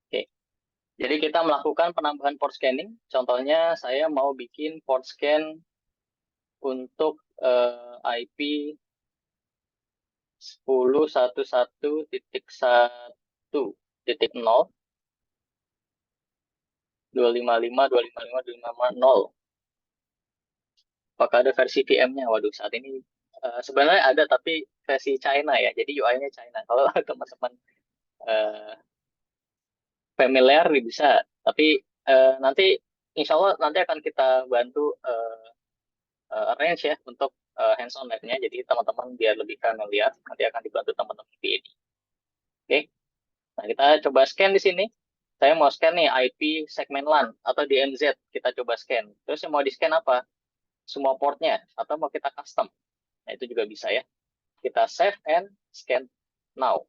Oke. Jadi kita melakukan penambahan port scanning. Contohnya saya mau bikin port scan untuk IP 10.11.1.0 255.255.255.0. Apakah ada versi VM-nya? Waduh, saat ini sebenarnya ada, tapi versi China ya. Jadi UI-nya China. Kalau teman-teman familiar bisa. Tapi nanti insya Allah nanti akan kita bantu arrange ya untuk hands-on lab-nya. Jadi teman-teman biar lebih familiar, nanti akan dibantu teman-teman di ini. Oke. Nah, kita coba scan di sini. Saya mau scan nih IP segmen LAN atau DMZ. Kita coba scan. Terus yang mau di-scan apa? Semua portnya atau mau kita custom. Nah, itu juga bisa ya. Kita save and scan now.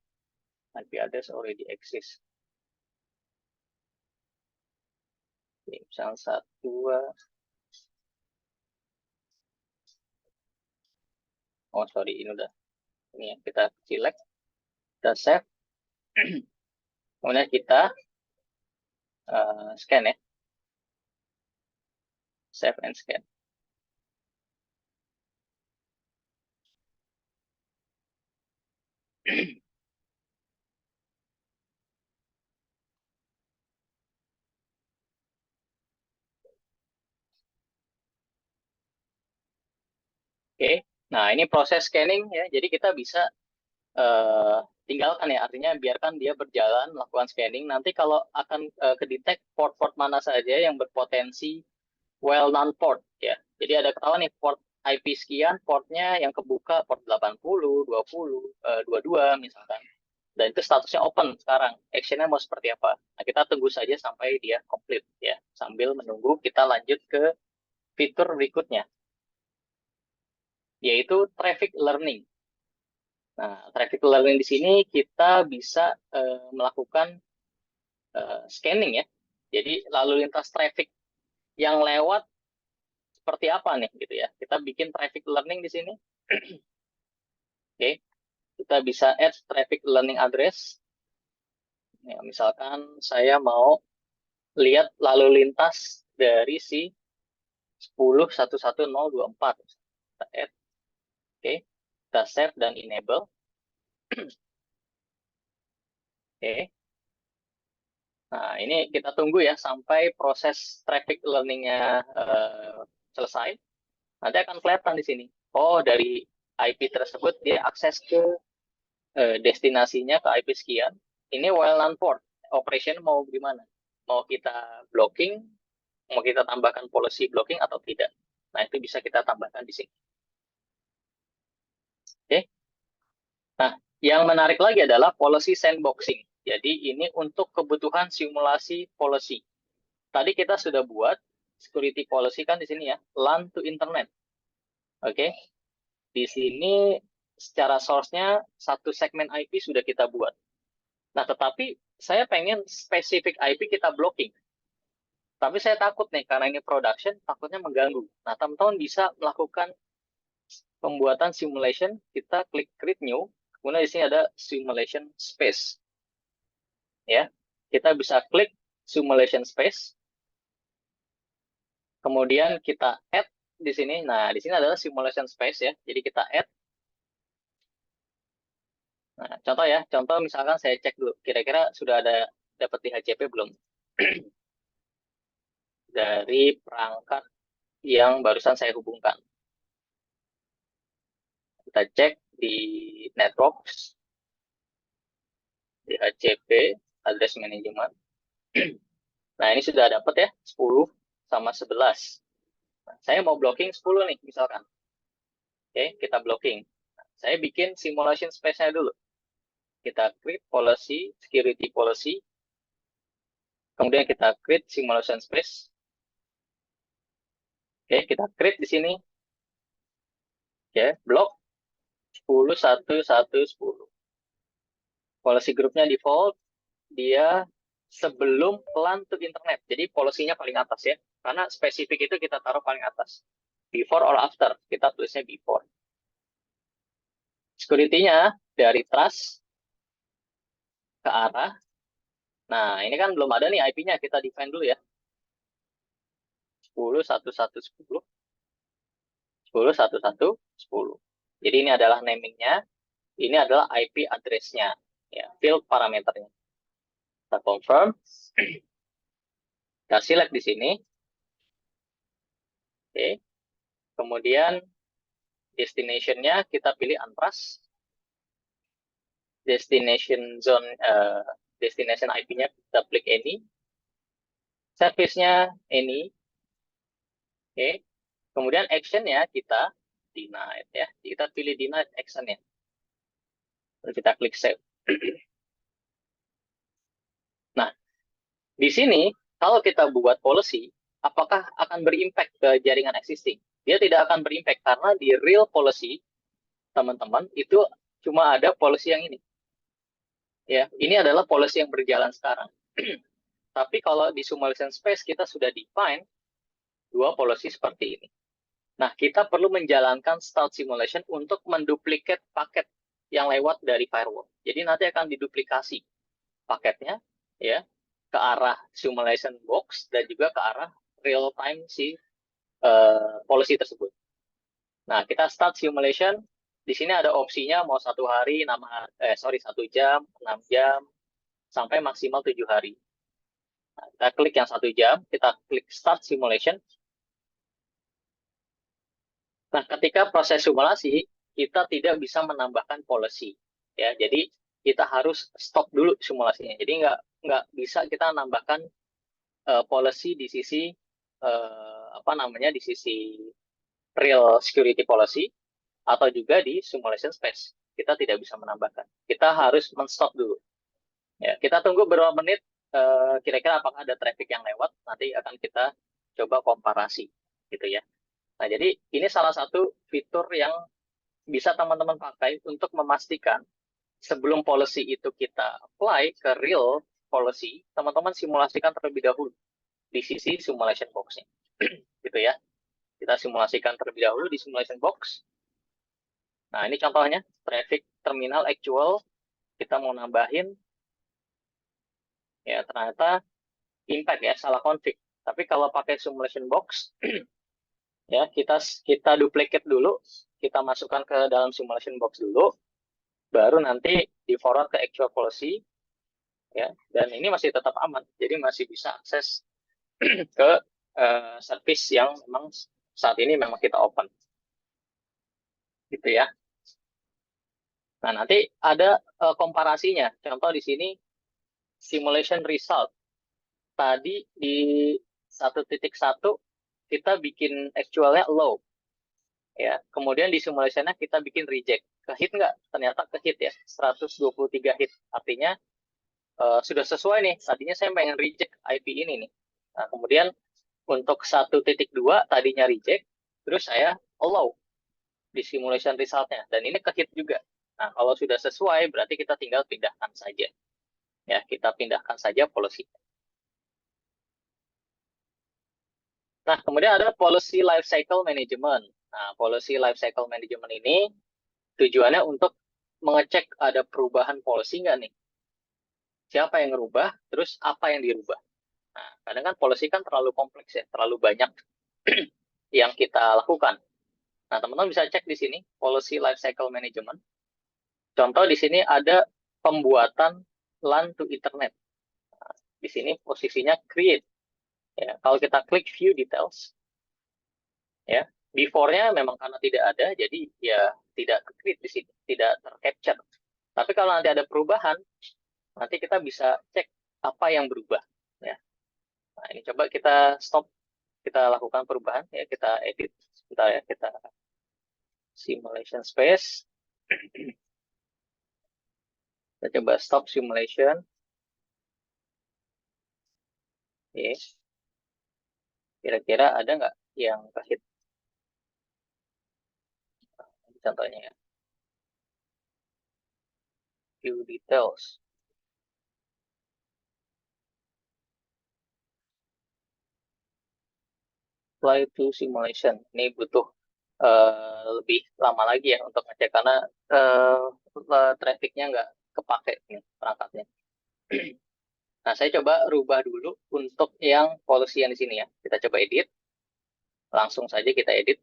IP address already exists. Oke, misalnya 1, 2. Oh, sorry, ini udah. Ini ya, kita select. Kita save. Kemudian kita scan ya. Save and scan. Oke, nah ini proses scanning ya. Jadi kita bisa tinggalkan ya, artinya biarkan dia berjalan melakukan scanning. Nanti kalau akan kedetek port-port mana saja yang berpotensi well-known port ya. Jadi ada ketahuan nih port IP sekian, portnya yang kebuka port 80, 20, 22 misalkan. Dan itu statusnya open sekarang. Actionnya mau seperti apa? Nah, kita tunggu saja sampai dia complete ya. Sambil menunggu kita lanjut ke fitur berikutnya, yaitu traffic learning. Nah, traffic learning di sini kita bisa melakukan scanning ya. Jadi lalu lintas traffic yang lewat seperti apa nih gitu ya. Kita bikin traffic learning di sini. Oke. Kita bisa add traffic learning address. Ya, misalkan saya mau lihat lalu lintas dari si 10.11.024. Kita add. Oke. Kita save dan enable. Oke. Nah, ini kita tunggu ya sampai proses traffic learning-nya selesai. Nanti akan kelihatan di sini. Oh, dari IP tersebut dia akses ke destinasinya ke IP sekian. Ini well-known port. Operation mau gimana? Mau kita blocking, mau kita tambahkan policy blocking atau tidak? Nah, itu bisa kita tambahkan di sini. Oke. Nah, yang menarik lagi adalah policy sandboxing. Jadi ini untuk kebutuhan simulasi policy. Tadi kita sudah buat security policy kan di sini ya, LAN to internet. Oke. Di sini secara source-nya satu segmen IP sudah kita buat. Nah, tetapi saya pengen spesifik IP kita blocking. Tapi saya takut nih, karena ini production, takutnya mengganggu. Nah, teman-teman bisa melakukan pembuatan simulation, kita klik create new, kemudian di sini ada simulation space. Ya, kita bisa klik simulation space, kemudian kita add di sini. Nah, di sini adalah simulation space ya, jadi kita add. Nah, contoh ya, contoh misalkan saya cek dulu, kira-kira sudah ada dapat di HCP belum? Dari perangkat yang barusan saya hubungkan. Kita cek di networks, di HCP, address management. Nah, ini sudah dapat ya, 10 sama 11. Nah, saya mau blocking 10 nih, misalkan. Oke, kita blocking. Nah, saya bikin simulation space-nya dulu. Kita create policy, security policy. Kemudian kita create simulation space. Oke, kita create di sini. Oke, block 10, 1, 1, 10. Policy grupnya default, dia sebelum LAN to internet. Jadi polisinya paling atas ya. Karena spesifik itu kita taruh paling atas. Before or after, kita tulisnya before. Security-nya dari trust ke arah. Nah, ini kan belum ada nih IP-nya, kita define dulu ya. 10, 1, 1, 10. 10, 1, 1. 10. Jadi ini adalah namingnya, ini adalah IP address-nya, ya, field parameternya. Kita confirm, kita select di sini, oke. Kemudian destination-nya kita pilih untrust, destination zone, destination IP-nya kita klik any, service-nya any, oke. Kemudian action-nya kita denied, ya, kita pilih denied action-nya, lalu kita klik save. Nah, di sini kalau kita buat policy, apakah akan berimpact ke jaringan existing? Dia tidak akan berimpact karena di real policy, teman-teman, itu cuma ada policy yang ini. Ya, ini adalah policy yang berjalan sekarang. Tapi kalau di simulation space kita sudah define dua policy seperti ini. Nah, kita perlu menjalankan start simulation untuk menduplikat paket yang lewat dari firewall. Jadi nanti akan diduplikasi paketnya, ya, ke arah simulation box dan juga ke arah real time si policy tersebut. Nah, kita start simulation. Di sini ada opsinya mau 1 hari, 1 jam, 6 jam, sampai maksimal 7 hari. Nah, kita klik yang 1 jam, kita klik start simulation. Nah, ketika proses simulasi, kita tidak bisa menambahkan policy. Ya, jadi kita harus stop dulu simulasinya. Jadi nggak bisa kita menambahkan policy di sisi di sisi real security policy atau juga di simulation space. Kita tidak bisa menambahkan. Kita harus men-stop dulu. Ya, kita tunggu beberapa menit, kira-kira apakah ada traffic yang lewat, nanti akan kita coba komparasi, gitu ya. Nah, jadi ini salah satu fitur yang bisa teman-teman pakai untuk memastikan sebelum policy itu kita apply ke real policy, teman-teman simulasikan terlebih dahulu di sisi simulation box-nya. Gitu ya. Kita simulasikan terlebih dahulu di simulation box. Nah, ini contohnya, traffic terminal actual, kita mau nambahin, ya ternyata impact ya, salah config. Tapi kalau pakai simulation box, ya kita duplicate dulu, kita masukkan ke dalam simulation box dulu, baru nanti di forward ke actual policy, ya, dan ini masih tetap aman, jadi masih bisa akses ke service yang memang saat ini memang kita open, gitu ya. Nah, nanti ada komparasinya. Contoh di sini simulation result. Tadi di 1.1 kita bikin actualnya low, ya. Kemudian di simulationnya kita bikin reject. Ke-hit nggak? Ternyata ke-hit ya, 123 hit. Artinya sudah sesuai nih. Tadinya saya pengen reject IP ini nih. Nah, kemudian untuk 1.2 tadinya reject, terus saya allow di simulation resultnya. Dan ini ke-hit juga. Nah, kalau sudah sesuai, berarti kita tinggal pindahkan saja. Ya, kita pindahkan saja policy. Nah, kemudian ada policy life cycle management. Nah, policy life cycle management ini tujuannya untuk mengecek ada perubahan policy nggak nih? Siapa yang ngerubah, terus apa yang dirubah? Nah, kadang kan policy kan terlalu kompleks ya, terlalu banyak yang kita lakukan. Nah, teman-teman bisa cek di sini, policy life cycle management. Contoh di sini ada pembuatan LAN to Ethernet. Nah, di sini posisinya create. Ya, kalau kita klik view details, ya, before-nya memang karena tidak ada, jadi ya tidak create di sini, tidak tercapture. Tapi kalau nanti ada perubahan, nanti kita bisa cek apa yang berubah. Ya. Nah, ini coba kita stop, kita lakukan perubahan, ya kita edit, sebentar ya, kita simulation space. Kita coba stop simulation. Oke. Kira-kira ada nggak yang ke-hit? Contohnya ya. View details. Apply to simulation. Ini butuh lebih lama lagi ya untuk ngecek karena trafficnya nggak kepake nih perangkatnya. Nah, saya coba rubah dulu untuk yang policy yang di sini ya. Kita coba edit. Langsung saja kita edit.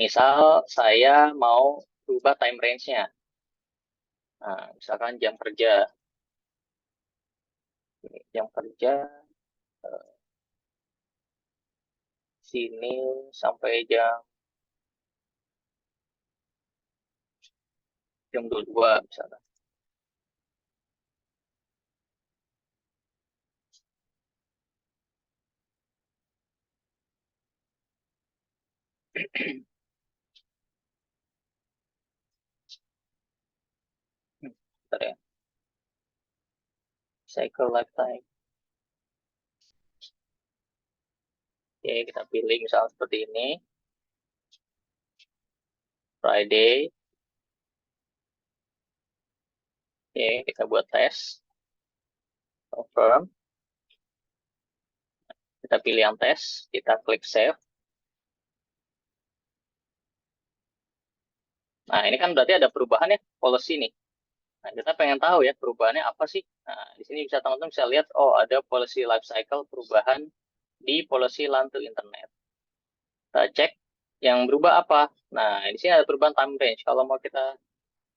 Misal saya mau rubah time range-nya. Nah, misalkan jam kerja. Jam kerja sini sampai jam 22 misalkan. Bentar ya. Cycle lifetime. Oke, kita pilih misalnya seperti ini. Friday. Oke, kita buat tes. Confirm. Kita pilih yang tes. Kita klik save. Nah, ini kan berarti ada perubahan ya, policy nih. Nah, kita pengen tahu ya perubahannya apa sih. Nah, di sini bisa teman-teman bisa lihat, oh ada policy life cycle perubahan di policy LAN to internet. Kita cek yang berubah apa. Nah, di sini ada perubahan time range. Kalau mau kita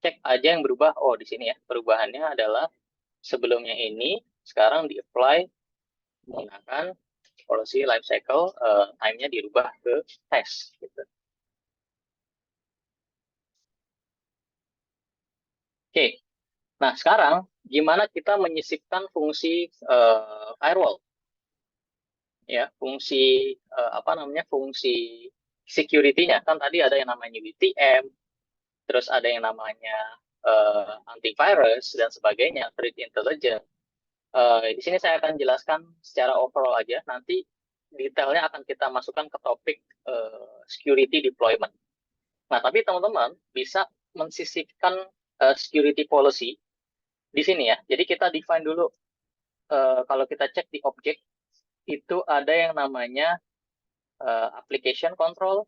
cek aja yang berubah, oh di sini ya perubahannya adalah sebelumnya ini sekarang di-apply menggunakan policy life cycle, time-nya dirubah ke test. Gitu. Oke, nah sekarang gimana kita menyisipkan fungsi firewall? Ya, fungsi fungsi security-nya kan tadi ada yang namanya VTM, terus ada yang namanya antivirus dan sebagainya, threat intelligence. Di sini saya akan jelaskan secara overall aja. Nanti detailnya akan kita masukkan ke topik security deployment. Nah, tapi teman-teman bisa mensisipkan security policy di sini ya. Jadi kita define dulu. Kalau kita cek di objek itu ada yang namanya application control,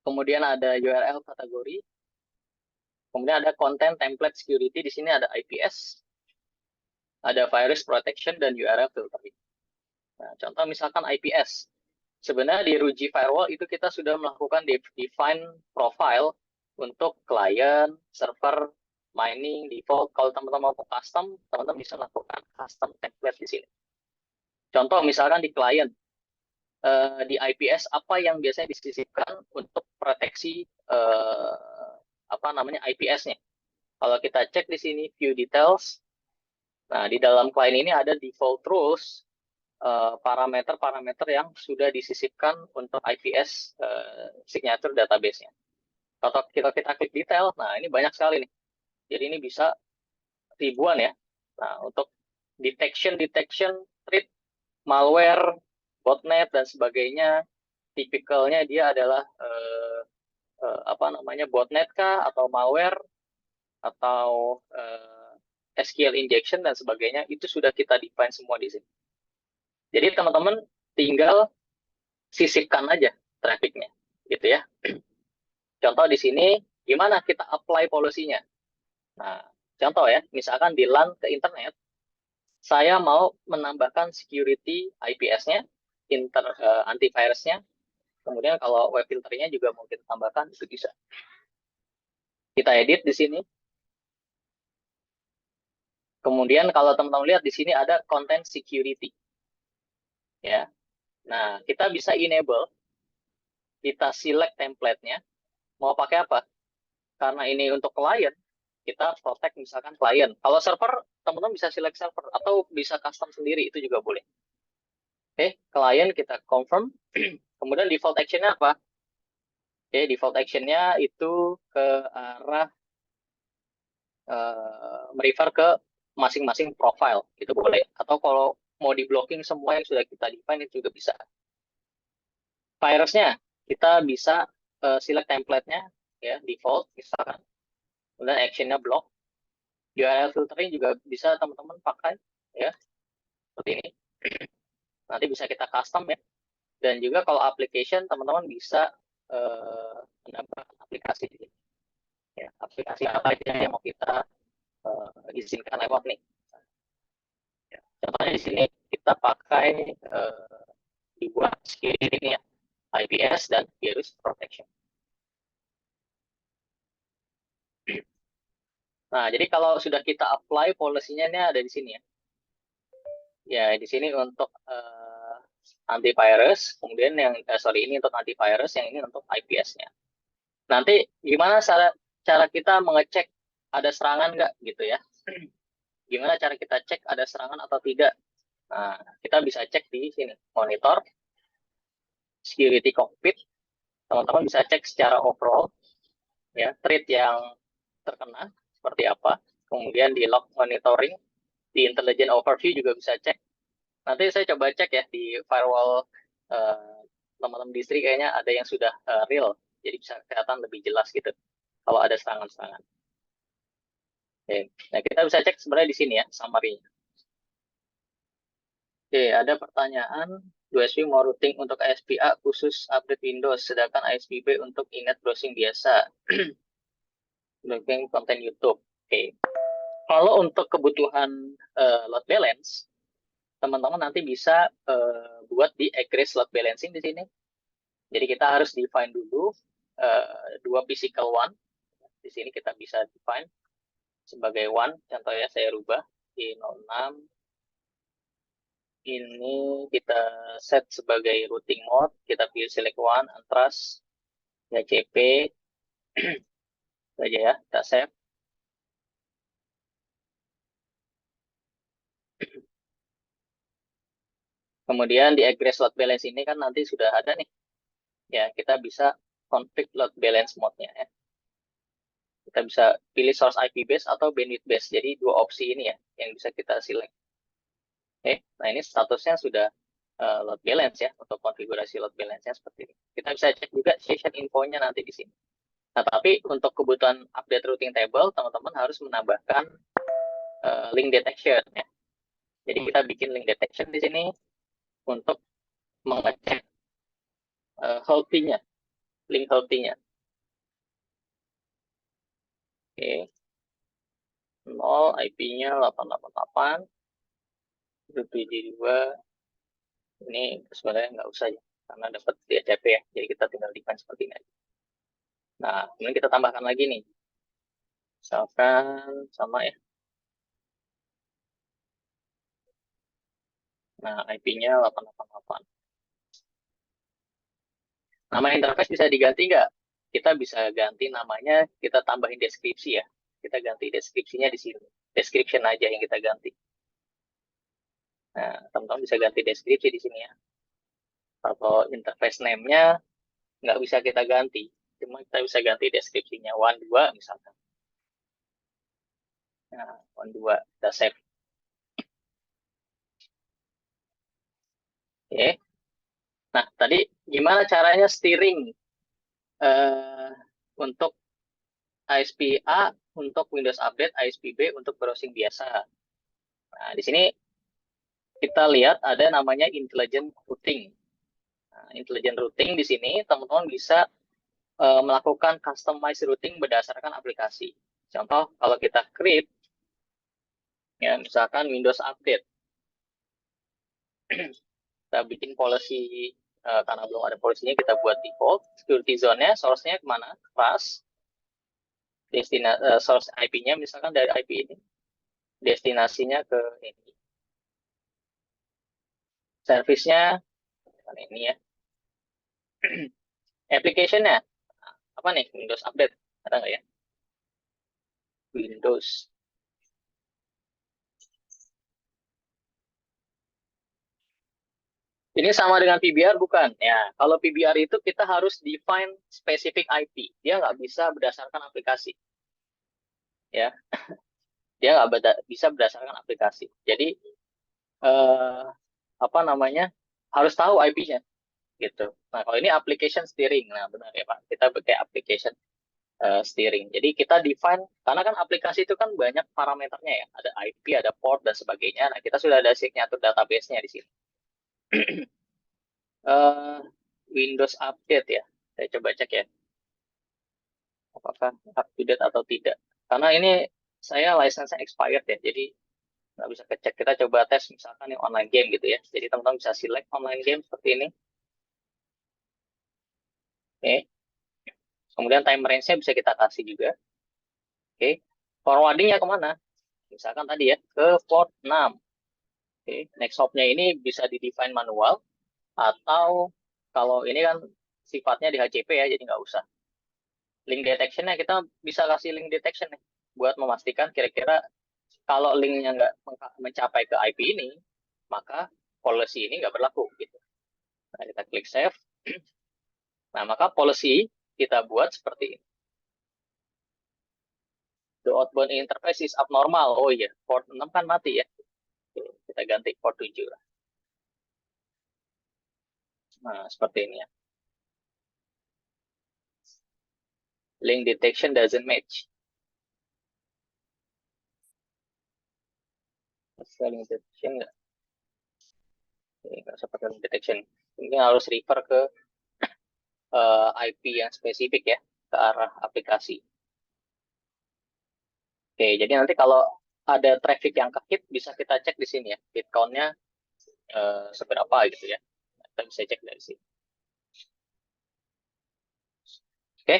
kemudian ada URL kategori, kemudian ada content template security, di sini ada IPS, ada virus protection, dan URL filtering. Nah, contoh misalkan IPS. Sebenarnya di Ruji Firewall itu kita sudah melakukan define profile untuk client, server, mining, default. Kalau teman-teman mau custom, teman-teman bisa lakukan custom template di sini. Contoh misalkan di client, di IPS apa yang biasanya disisipkan untuk proteksi IPS-nya. Kalau kita cek di sini view details, nah di dalam client ini ada default rules, parameter-parameter yang sudah disisipkan untuk IPS signature database-nya. Kalau kita klik detail, nah ini banyak sekali nih. Jadi ini bisa ribuan ya. Nah, untuk detection, threat, malware, botnet dan sebagainya, tipikalnya dia adalah botnet kah atau malware atau SQL injection dan sebagainya, itu sudah kita define semua di sini. Jadi teman-teman tinggal sisipkan aja trafficnya, gitu ya. Contoh di sini gimana kita apply policy-nya. Nah, contoh ya, misalkan di LAN ke internet, saya mau menambahkan security IPS-nya, antivirus-nya, kemudian kalau web filternya juga mau kita tambahkan, itu bisa. Kita edit di sini. Kemudian kalau teman-teman lihat di sini ada content security. Ya. Nah, kita bisa enable, kita select template-nya, mau pakai apa? Karena ini untuk klien, kita protect misalkan klien. Kalau server, teman-teman bisa select server atau bisa custom sendiri, itu juga boleh. Oke, klien kita confirm. Kemudian default action-nya apa? Oke, default action-nya itu ke arah merefer ke masing-masing profile, itu boleh. Atau kalau mau di blocking semua yang sudah kita define itu juga bisa. Virusnya kita bisa select template-nya ya, default misalkan. Kemudian action-nya block. URL filtering juga bisa teman-teman pakai ya, seperti ini. Nanti bisa kita custom ya. Dan juga kalau application teman-teman bisa menambahkan aplikasi ya, aplikasi apa aja yang mau kita izinkan lewat nih. Ya, contohnya di sini kita pakai dibuat security ini ya. IPS, dan virus protection. Nah, jadi kalau sudah kita apply policy-nya ini ada di sini ya. Ya, di sini untuk antivirus, kemudian yang ini untuk antivirus, yang ini untuk IPS-nya. Nanti gimana cara kita mengecek ada serangan nggak gitu ya? Gimana cara kita cek ada serangan atau tidak? Nah, kita bisa cek di sini, monitor, security cockpit. Teman-teman bisa cek secara overall, ya, threat yang terkena seperti apa. Kemudian di log monitoring, di intelligent overview juga bisa cek. Nanti saya coba cek ya di firewall teman-teman distri, kayaknya ada yang sudah real, jadi bisa kelihatan lebih jelas gitu kalau ada serangan-serangan. Oke. Nah, kita bisa cek sebenarnya di sini ya, summary-nya. Oke, ada pertanyaan, 2SP mau routing untuk ISP-A khusus update Windows, sedangkan ISP-B untuk internet browsing biasa. Logging konten YouTube. Oke. Kalau untuk kebutuhan load balance, teman-teman nanti bisa buat di egress load balancing di sini. Jadi kita harus define dulu dua physical one. Di sini kita bisa define sebagai one. Contohnya saya rubah di 06. Ini kita set sebagai routing mode. Kita pilih select one, Antras, CP, saja ya, kita save. Kemudian di egress load balance ini kan nanti sudah ada nih. Ya, kita bisa config load balance mode-nya ya. Kita bisa pilih source IP base atau bandwidth base. Jadi dua opsi ini ya yang bisa kita select. Oke, nah ini statusnya sudah load balance ya, untuk konfigurasi load balance-nya seperti ini. Kita bisa cek juga session info-nya nanti di sini. Nah, tapi untuk kebutuhan update routing table, teman-teman harus menambahkan link detection ya. Jadi kita bikin link detection di sini untuk mengecek healthy-nya, link healthy-nya. Oke. 0, IP-nya 888, 72. Ini sebenarnya nggak usah ya, karena dapat DHCP ya, jadi kita tinggal define seperti ini aja. Nah, kemudian kita tambahkan lagi nih, misalkan sama ya. Nah, IP-nya 888. Nama interface bisa diganti nggak? Kita bisa ganti namanya, kita tambahin deskripsi ya. Kita ganti deskripsinya di sini. Description aja yang kita ganti. Nah, teman-teman bisa ganti deskripsi di sini ya. Atau interface name-nya nggak bisa kita ganti. Cuma kita bisa ganti deskripsinya 12 misalkan. Nah, 12, kita save. Oke. Nah, tadi gimana caranya steering untuk ISP-A untuk Windows Update, ISP-B untuk browsing biasa. Nah, di sini kita lihat ada namanya intelligent routing. Nah, intelligent routing di sini teman-teman bisa melakukan customized routing berdasarkan aplikasi. Contoh, kalau kita create, ya misalkan Windows Update, kita bikin policy, karena belum ada polisinya, kita buat default, security zone-nya, source-nya kemana? Pas, source IP-nya misalkan dari IP ini, destinasinya ke ini. Service-nya, ini ya. Application-nya, apa nih? Windows Update, ada nggak ya? Windows. Ini sama dengan PBR bukan? Ya, kalau PBR itu kita harus define specific IP. Dia nggak bisa berdasarkan aplikasi. Ya, dia nggak bisa berdasarkan aplikasi. Jadi apa namanya? Harus tahu IP-nya gitu. Nah, kalau ini application steering, nah benar ya Pak. Kita pakai application steering. Jadi kita define, karena kan aplikasi itu kan banyak parameternya ya. Ada IP, ada port dan sebagainya. Nah, kita sudah ada signature database-nya di sini. Windows Update ya. Saya coba cek ya. Apakah up to date atau tidak. Karena ini saya license-nya expired ya. Jadi nggak bisa kecek. Kita coba tes misalkan yang online game gitu ya. Jadi teman-teman bisa select online game seperti ini. Oke. Kemudian time range-nya bisa kita kasih juga. Oke. Forwarding-nya kemana? Misalkan tadi ya, ke port 6. Oke. Next hop-nya ini bisa di-define manual, atau kalau ini kan sifatnya di HCP ya, jadi nggak usah. Link detection-nya kita bisa kasih link detection nih, buat memastikan kira-kira kalau linknya nggak mencapai ke IP ini, maka policy ini nggak berlaku. Gitu. Nah, kita klik save. Nah, maka policy kita buat seperti ini. The outbound interface is abnormal. Oh iya, port 6 kan mati ya. Kita ganti port 7. Nah, seperti ini ya. Link detection doesn't match. Link detection nggak? Nggak seperti link detection. Ini harus refer ke IP yang spesifik ya, ke arah aplikasi. Oke, jadi nanti kalau ada traffic yang ke-hit, bisa kita cek di sini ya, hit count-nya seberapa gitu ya. Kita bisa cek dari sini. Oke.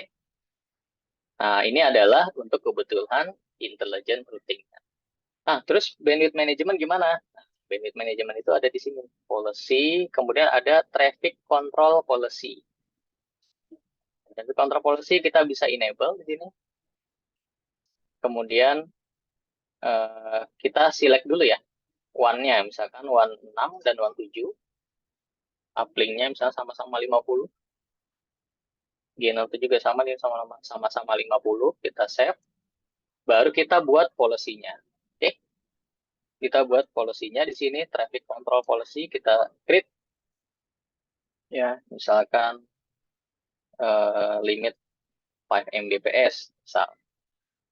Nah, ini adalah untuk kebutuhan intelligent routing. Nah, terus bandwidth management gimana? Nah, bandwidth management itu ada di sini. Policy, kemudian ada traffic control policy. Traffic control policy kita bisa enable di sini. Kemudian kita select dulu ya. One-nya, misalkan one 6 dan one 7. Uplink-nya misalnya sama-sama 50. G0 juga sama-sama 50. Kita save. Baru kita buat policy-nya. Oke. Kita buat policy-nya di sini, traffic control policy, kita create. Ya, misalkan limit 5 Mbps. Misal.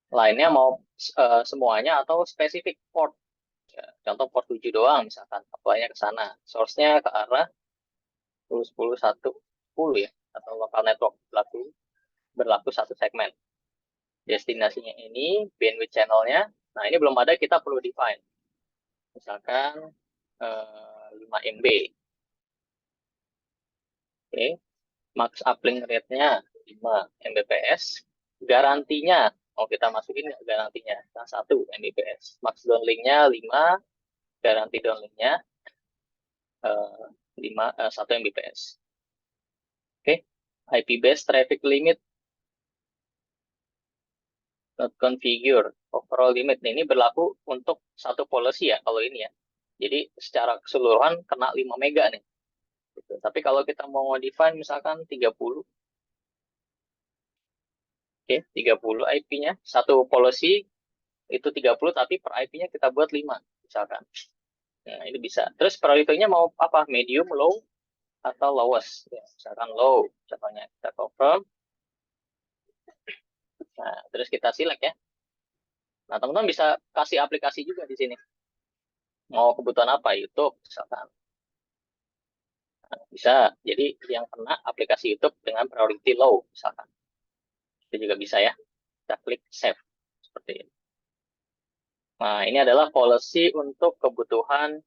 Lainnya mau semuanya atau spesifik port. Ya, contoh port 7 doang misalkan. Apply-nya ke sana. Source-nya ke arah 10, 10, 1, 10 ya. Atau local network berlaku satu segmen. Destinasinya ini, bandwidth channel-nya. Nah, ini belum ada, kita perlu define. Misalkan 5 MB. Oke. Max uplink rate-nya 5 Mbps. Garantinya, mau kita masukin garantinya, 1 Mbps. Max downlink-nya 5, garanti downlink-nya 1 Mbps. Oke. IP base traffic limit not configure overall limit. Nah, ini berlaku untuk satu policy ya, kalau ini ya. Jadi secara keseluruhan kena 5 mega nih. Gitu. Tapi kalau kita mau define misalkan 30, oke, 30 IP-nya, satu policy itu 30, tapi per IP-nya kita buat 5, misalkan. Nah, ini bisa. Terus priority-nya mau apa? Medium, low, atau lowest. Ya, misalkan low, contohnya kita confirm. Nah, terus kita select ya. Nah, teman-teman bisa kasih aplikasi juga di sini. Mau kebutuhan apa? YouTube, misalkan. Nah, bisa. Jadi yang kena aplikasi YouTube dengan priority low, misalkan. Itu juga bisa ya. Kita klik save. Seperti ini. Nah, ini adalah policy untuk kebutuhan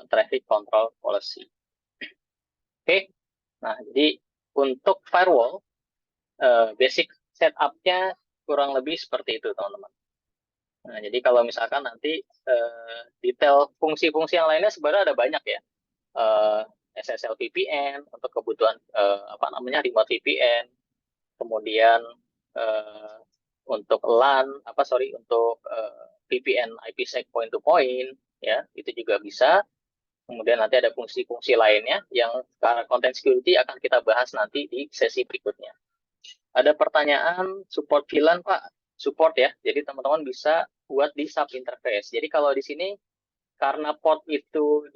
traffic control policy. Oke. Nah, jadi untuk firewall, basic setup-nya kurang lebih seperti itu, teman-teman. Nah, jadi kalau misalkan nanti detail fungsi-fungsi yang lainnya sebenarnya ada banyak ya. SSL VPN untuk kebutuhan remote VPN, kemudian untuk LAN, untuk VPN IPsec point to point, ya itu juga bisa. Kemudian nanti ada fungsi-fungsi lainnya yang content security akan kita bahas nanti di sesi berikutnya. Ada pertanyaan support VLAN Pak? Support ya. Jadi teman-teman bisa buat di sub interface. Jadi kalau di sini karena port itu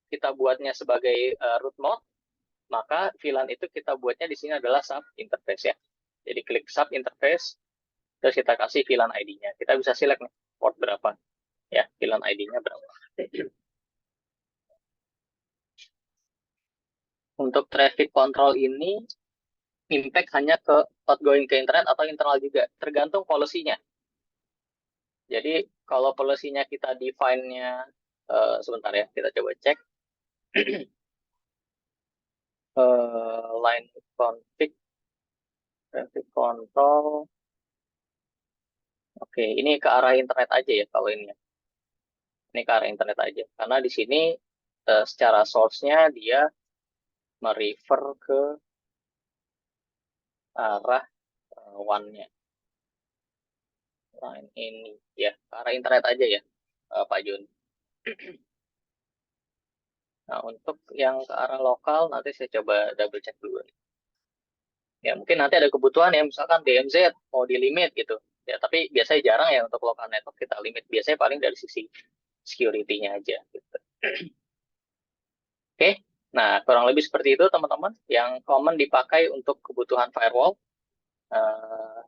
kita buatnya sebagai root mode, maka VLAN itu kita buatnya di sini adalah sub interface ya. Jadi klik sub interface, terus kita kasih VLAN ID-nya. Kita bisa select nih, port berapa. Ya, VLAN ID-nya berapa. Untuk traffic control ini, impact hanya ke outgoing ke internet atau internal juga, tergantung policy-nya. Jadi kalau policy-nya kita define-nya, sebentar ya, kita coba cek. Line config traffic control. Oke, ini ke arah internet aja ya kalau ini ya. Ini ke arah internet aja. Karena di sini secara source-nya dia merefer ke arah one-nya. Line ini ya, ke arah internet aja ya, Pak Jun. Nah, untuk yang ke arah lokal nanti saya coba double check dulu. Ya, mungkin nanti ada kebutuhan ya, misalkan DMZ mau di limit gitu. Ya, tapi biasanya jarang ya untuk local network kita limit. Biasanya paling dari sisi security-nya aja gitu. Oke, nah kurang lebih seperti itu teman-teman yang common dipakai untuk kebutuhan firewall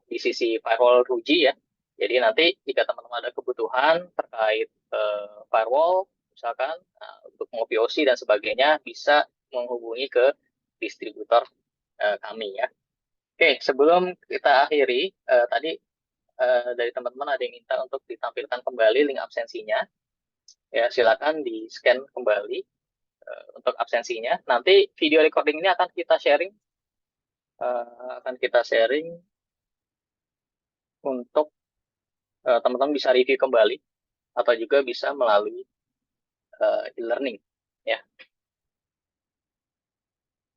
di sisi firewall RUGI ya. Jadi nanti jika teman-teman ada kebutuhan terkait firewall, misalkan untuk POC dan sebagainya, bisa menghubungi ke distributor kami ya. Oke, sebelum kita akhiri, tadi dari teman-teman ada yang minta untuk ditampilkan kembali link absensinya. Ya, silakan di-scan kembali untuk absensinya. Nanti video recording ini akan kita sharing untuk teman-teman bisa review kembali atau juga bisa melalui e-learning ya.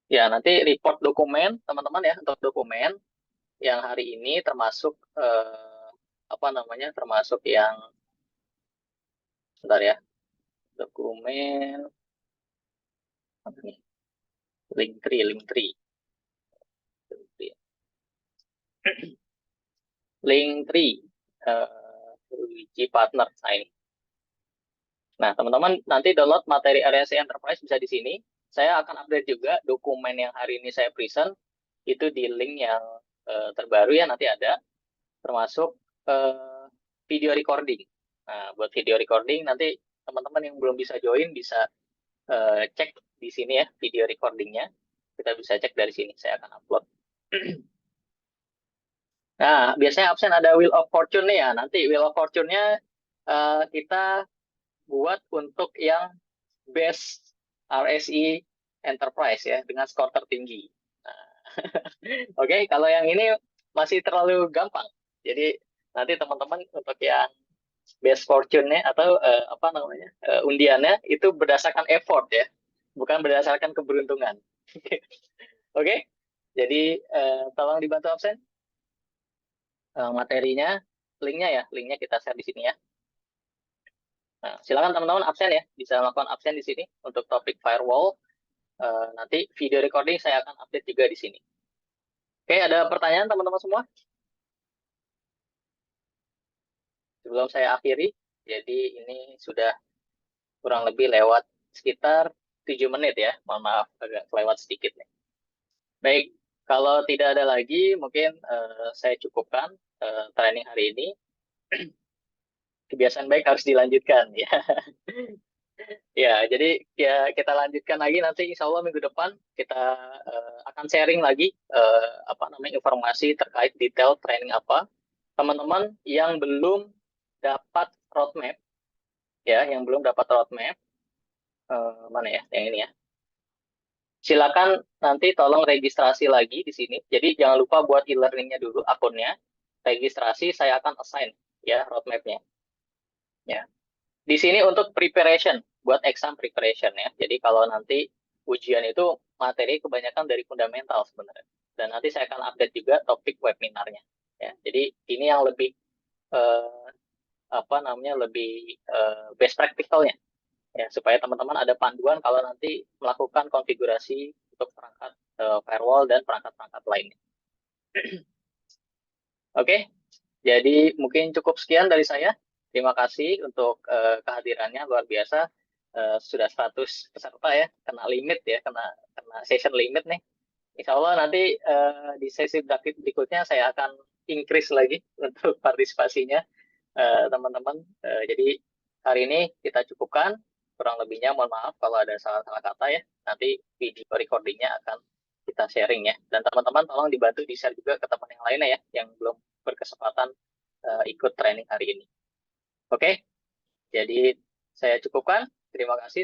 Ya, nanti report dokumen teman-teman ya, untuk dokumen yang hari ini termasuk termasuk yang sebentar ya. Dokumen link 3 Luigi partner. Nah, ini. Nah, teman-teman nanti download materi RSC Enterprise bisa di sini. Saya akan update juga dokumen yang hari ini saya present itu di link yang terbaru ya, nanti ada termasuk video recording. Nah, buat video recording nanti teman-teman yang belum bisa join bisa cek di sini ya video recordingnya. Kita bisa cek dari sini. Saya akan upload. Nah, biasanya absen ada Wheel of Fortune nih ya. Nanti Wheel of Fortune-nya kita buat untuk yang best RSI Enterprise ya, dengan skor tertinggi. Nah, Oke, kalau yang ini masih terlalu gampang. Jadi nanti teman-teman untuk yang best fortune-nya atau undiannya itu berdasarkan effort ya, bukan berdasarkan keberuntungan. Oke, jadi tolong dibantu absen. Materinya, linknya kita share di sini ya. Nah, silakan teman-teman absen ya, bisa melakukan absen di sini untuk topik firewall. Nanti video recording saya akan update juga di sini. Oke, ada pertanyaan teman-teman semua? Sebelum saya akhiri, jadi ini sudah kurang lebih lewat sekitar 7 menit ya. Mohon maaf, agak lewat sedikit nih. Baik, kalau tidak ada lagi, mungkin saya cukupkan training hari ini. Kebiasaan baik harus dilanjutkan ya. Ya, jadi ya kita lanjutkan lagi nanti insya Allah minggu depan kita akan sharing lagi informasi terkait detail training apa. Teman-teman yang belum dapat roadmap ya, yang belum dapat roadmap mana ya, yang ini ya. Silakan nanti tolong registrasi lagi di sini. Jadi jangan lupa buat e-learningnya dulu akunnya. Registrasi saya akan assign ya roadmapnya. Ya. Di sini untuk preparation, buat exam preparation ya. Jadi kalau nanti ujian itu materi kebanyakan dari fundamental sebenarnya. Dan nanti saya akan update juga topik webinarnya. Ya. Jadi ini yang lebih best practicalnya. Ya, supaya teman-teman ada panduan kalau nanti melakukan konfigurasi untuk perangkat firewall dan perangkat-perangkat lainnya. Oke, jadi mungkin cukup sekian dari saya. Terima kasih untuk kehadirannya, luar biasa. Sudah 100 peserta ya, kena limit ya, kena session limit nih. Insya Allah nanti di sesi berikutnya saya akan increase lagi untuk partisipasinya teman-teman. Jadi hari ini kita cukupkan. Kurang lebihnya mohon maaf kalau ada salah-salah kata ya. Nanti video recordingnya akan kita sharing ya. Dan teman-teman tolong dibantu di-share juga ke teman yang lainnya ya, yang belum berkesempatan ikut training hari ini. Oke, jadi saya cukupkan. Terima kasih.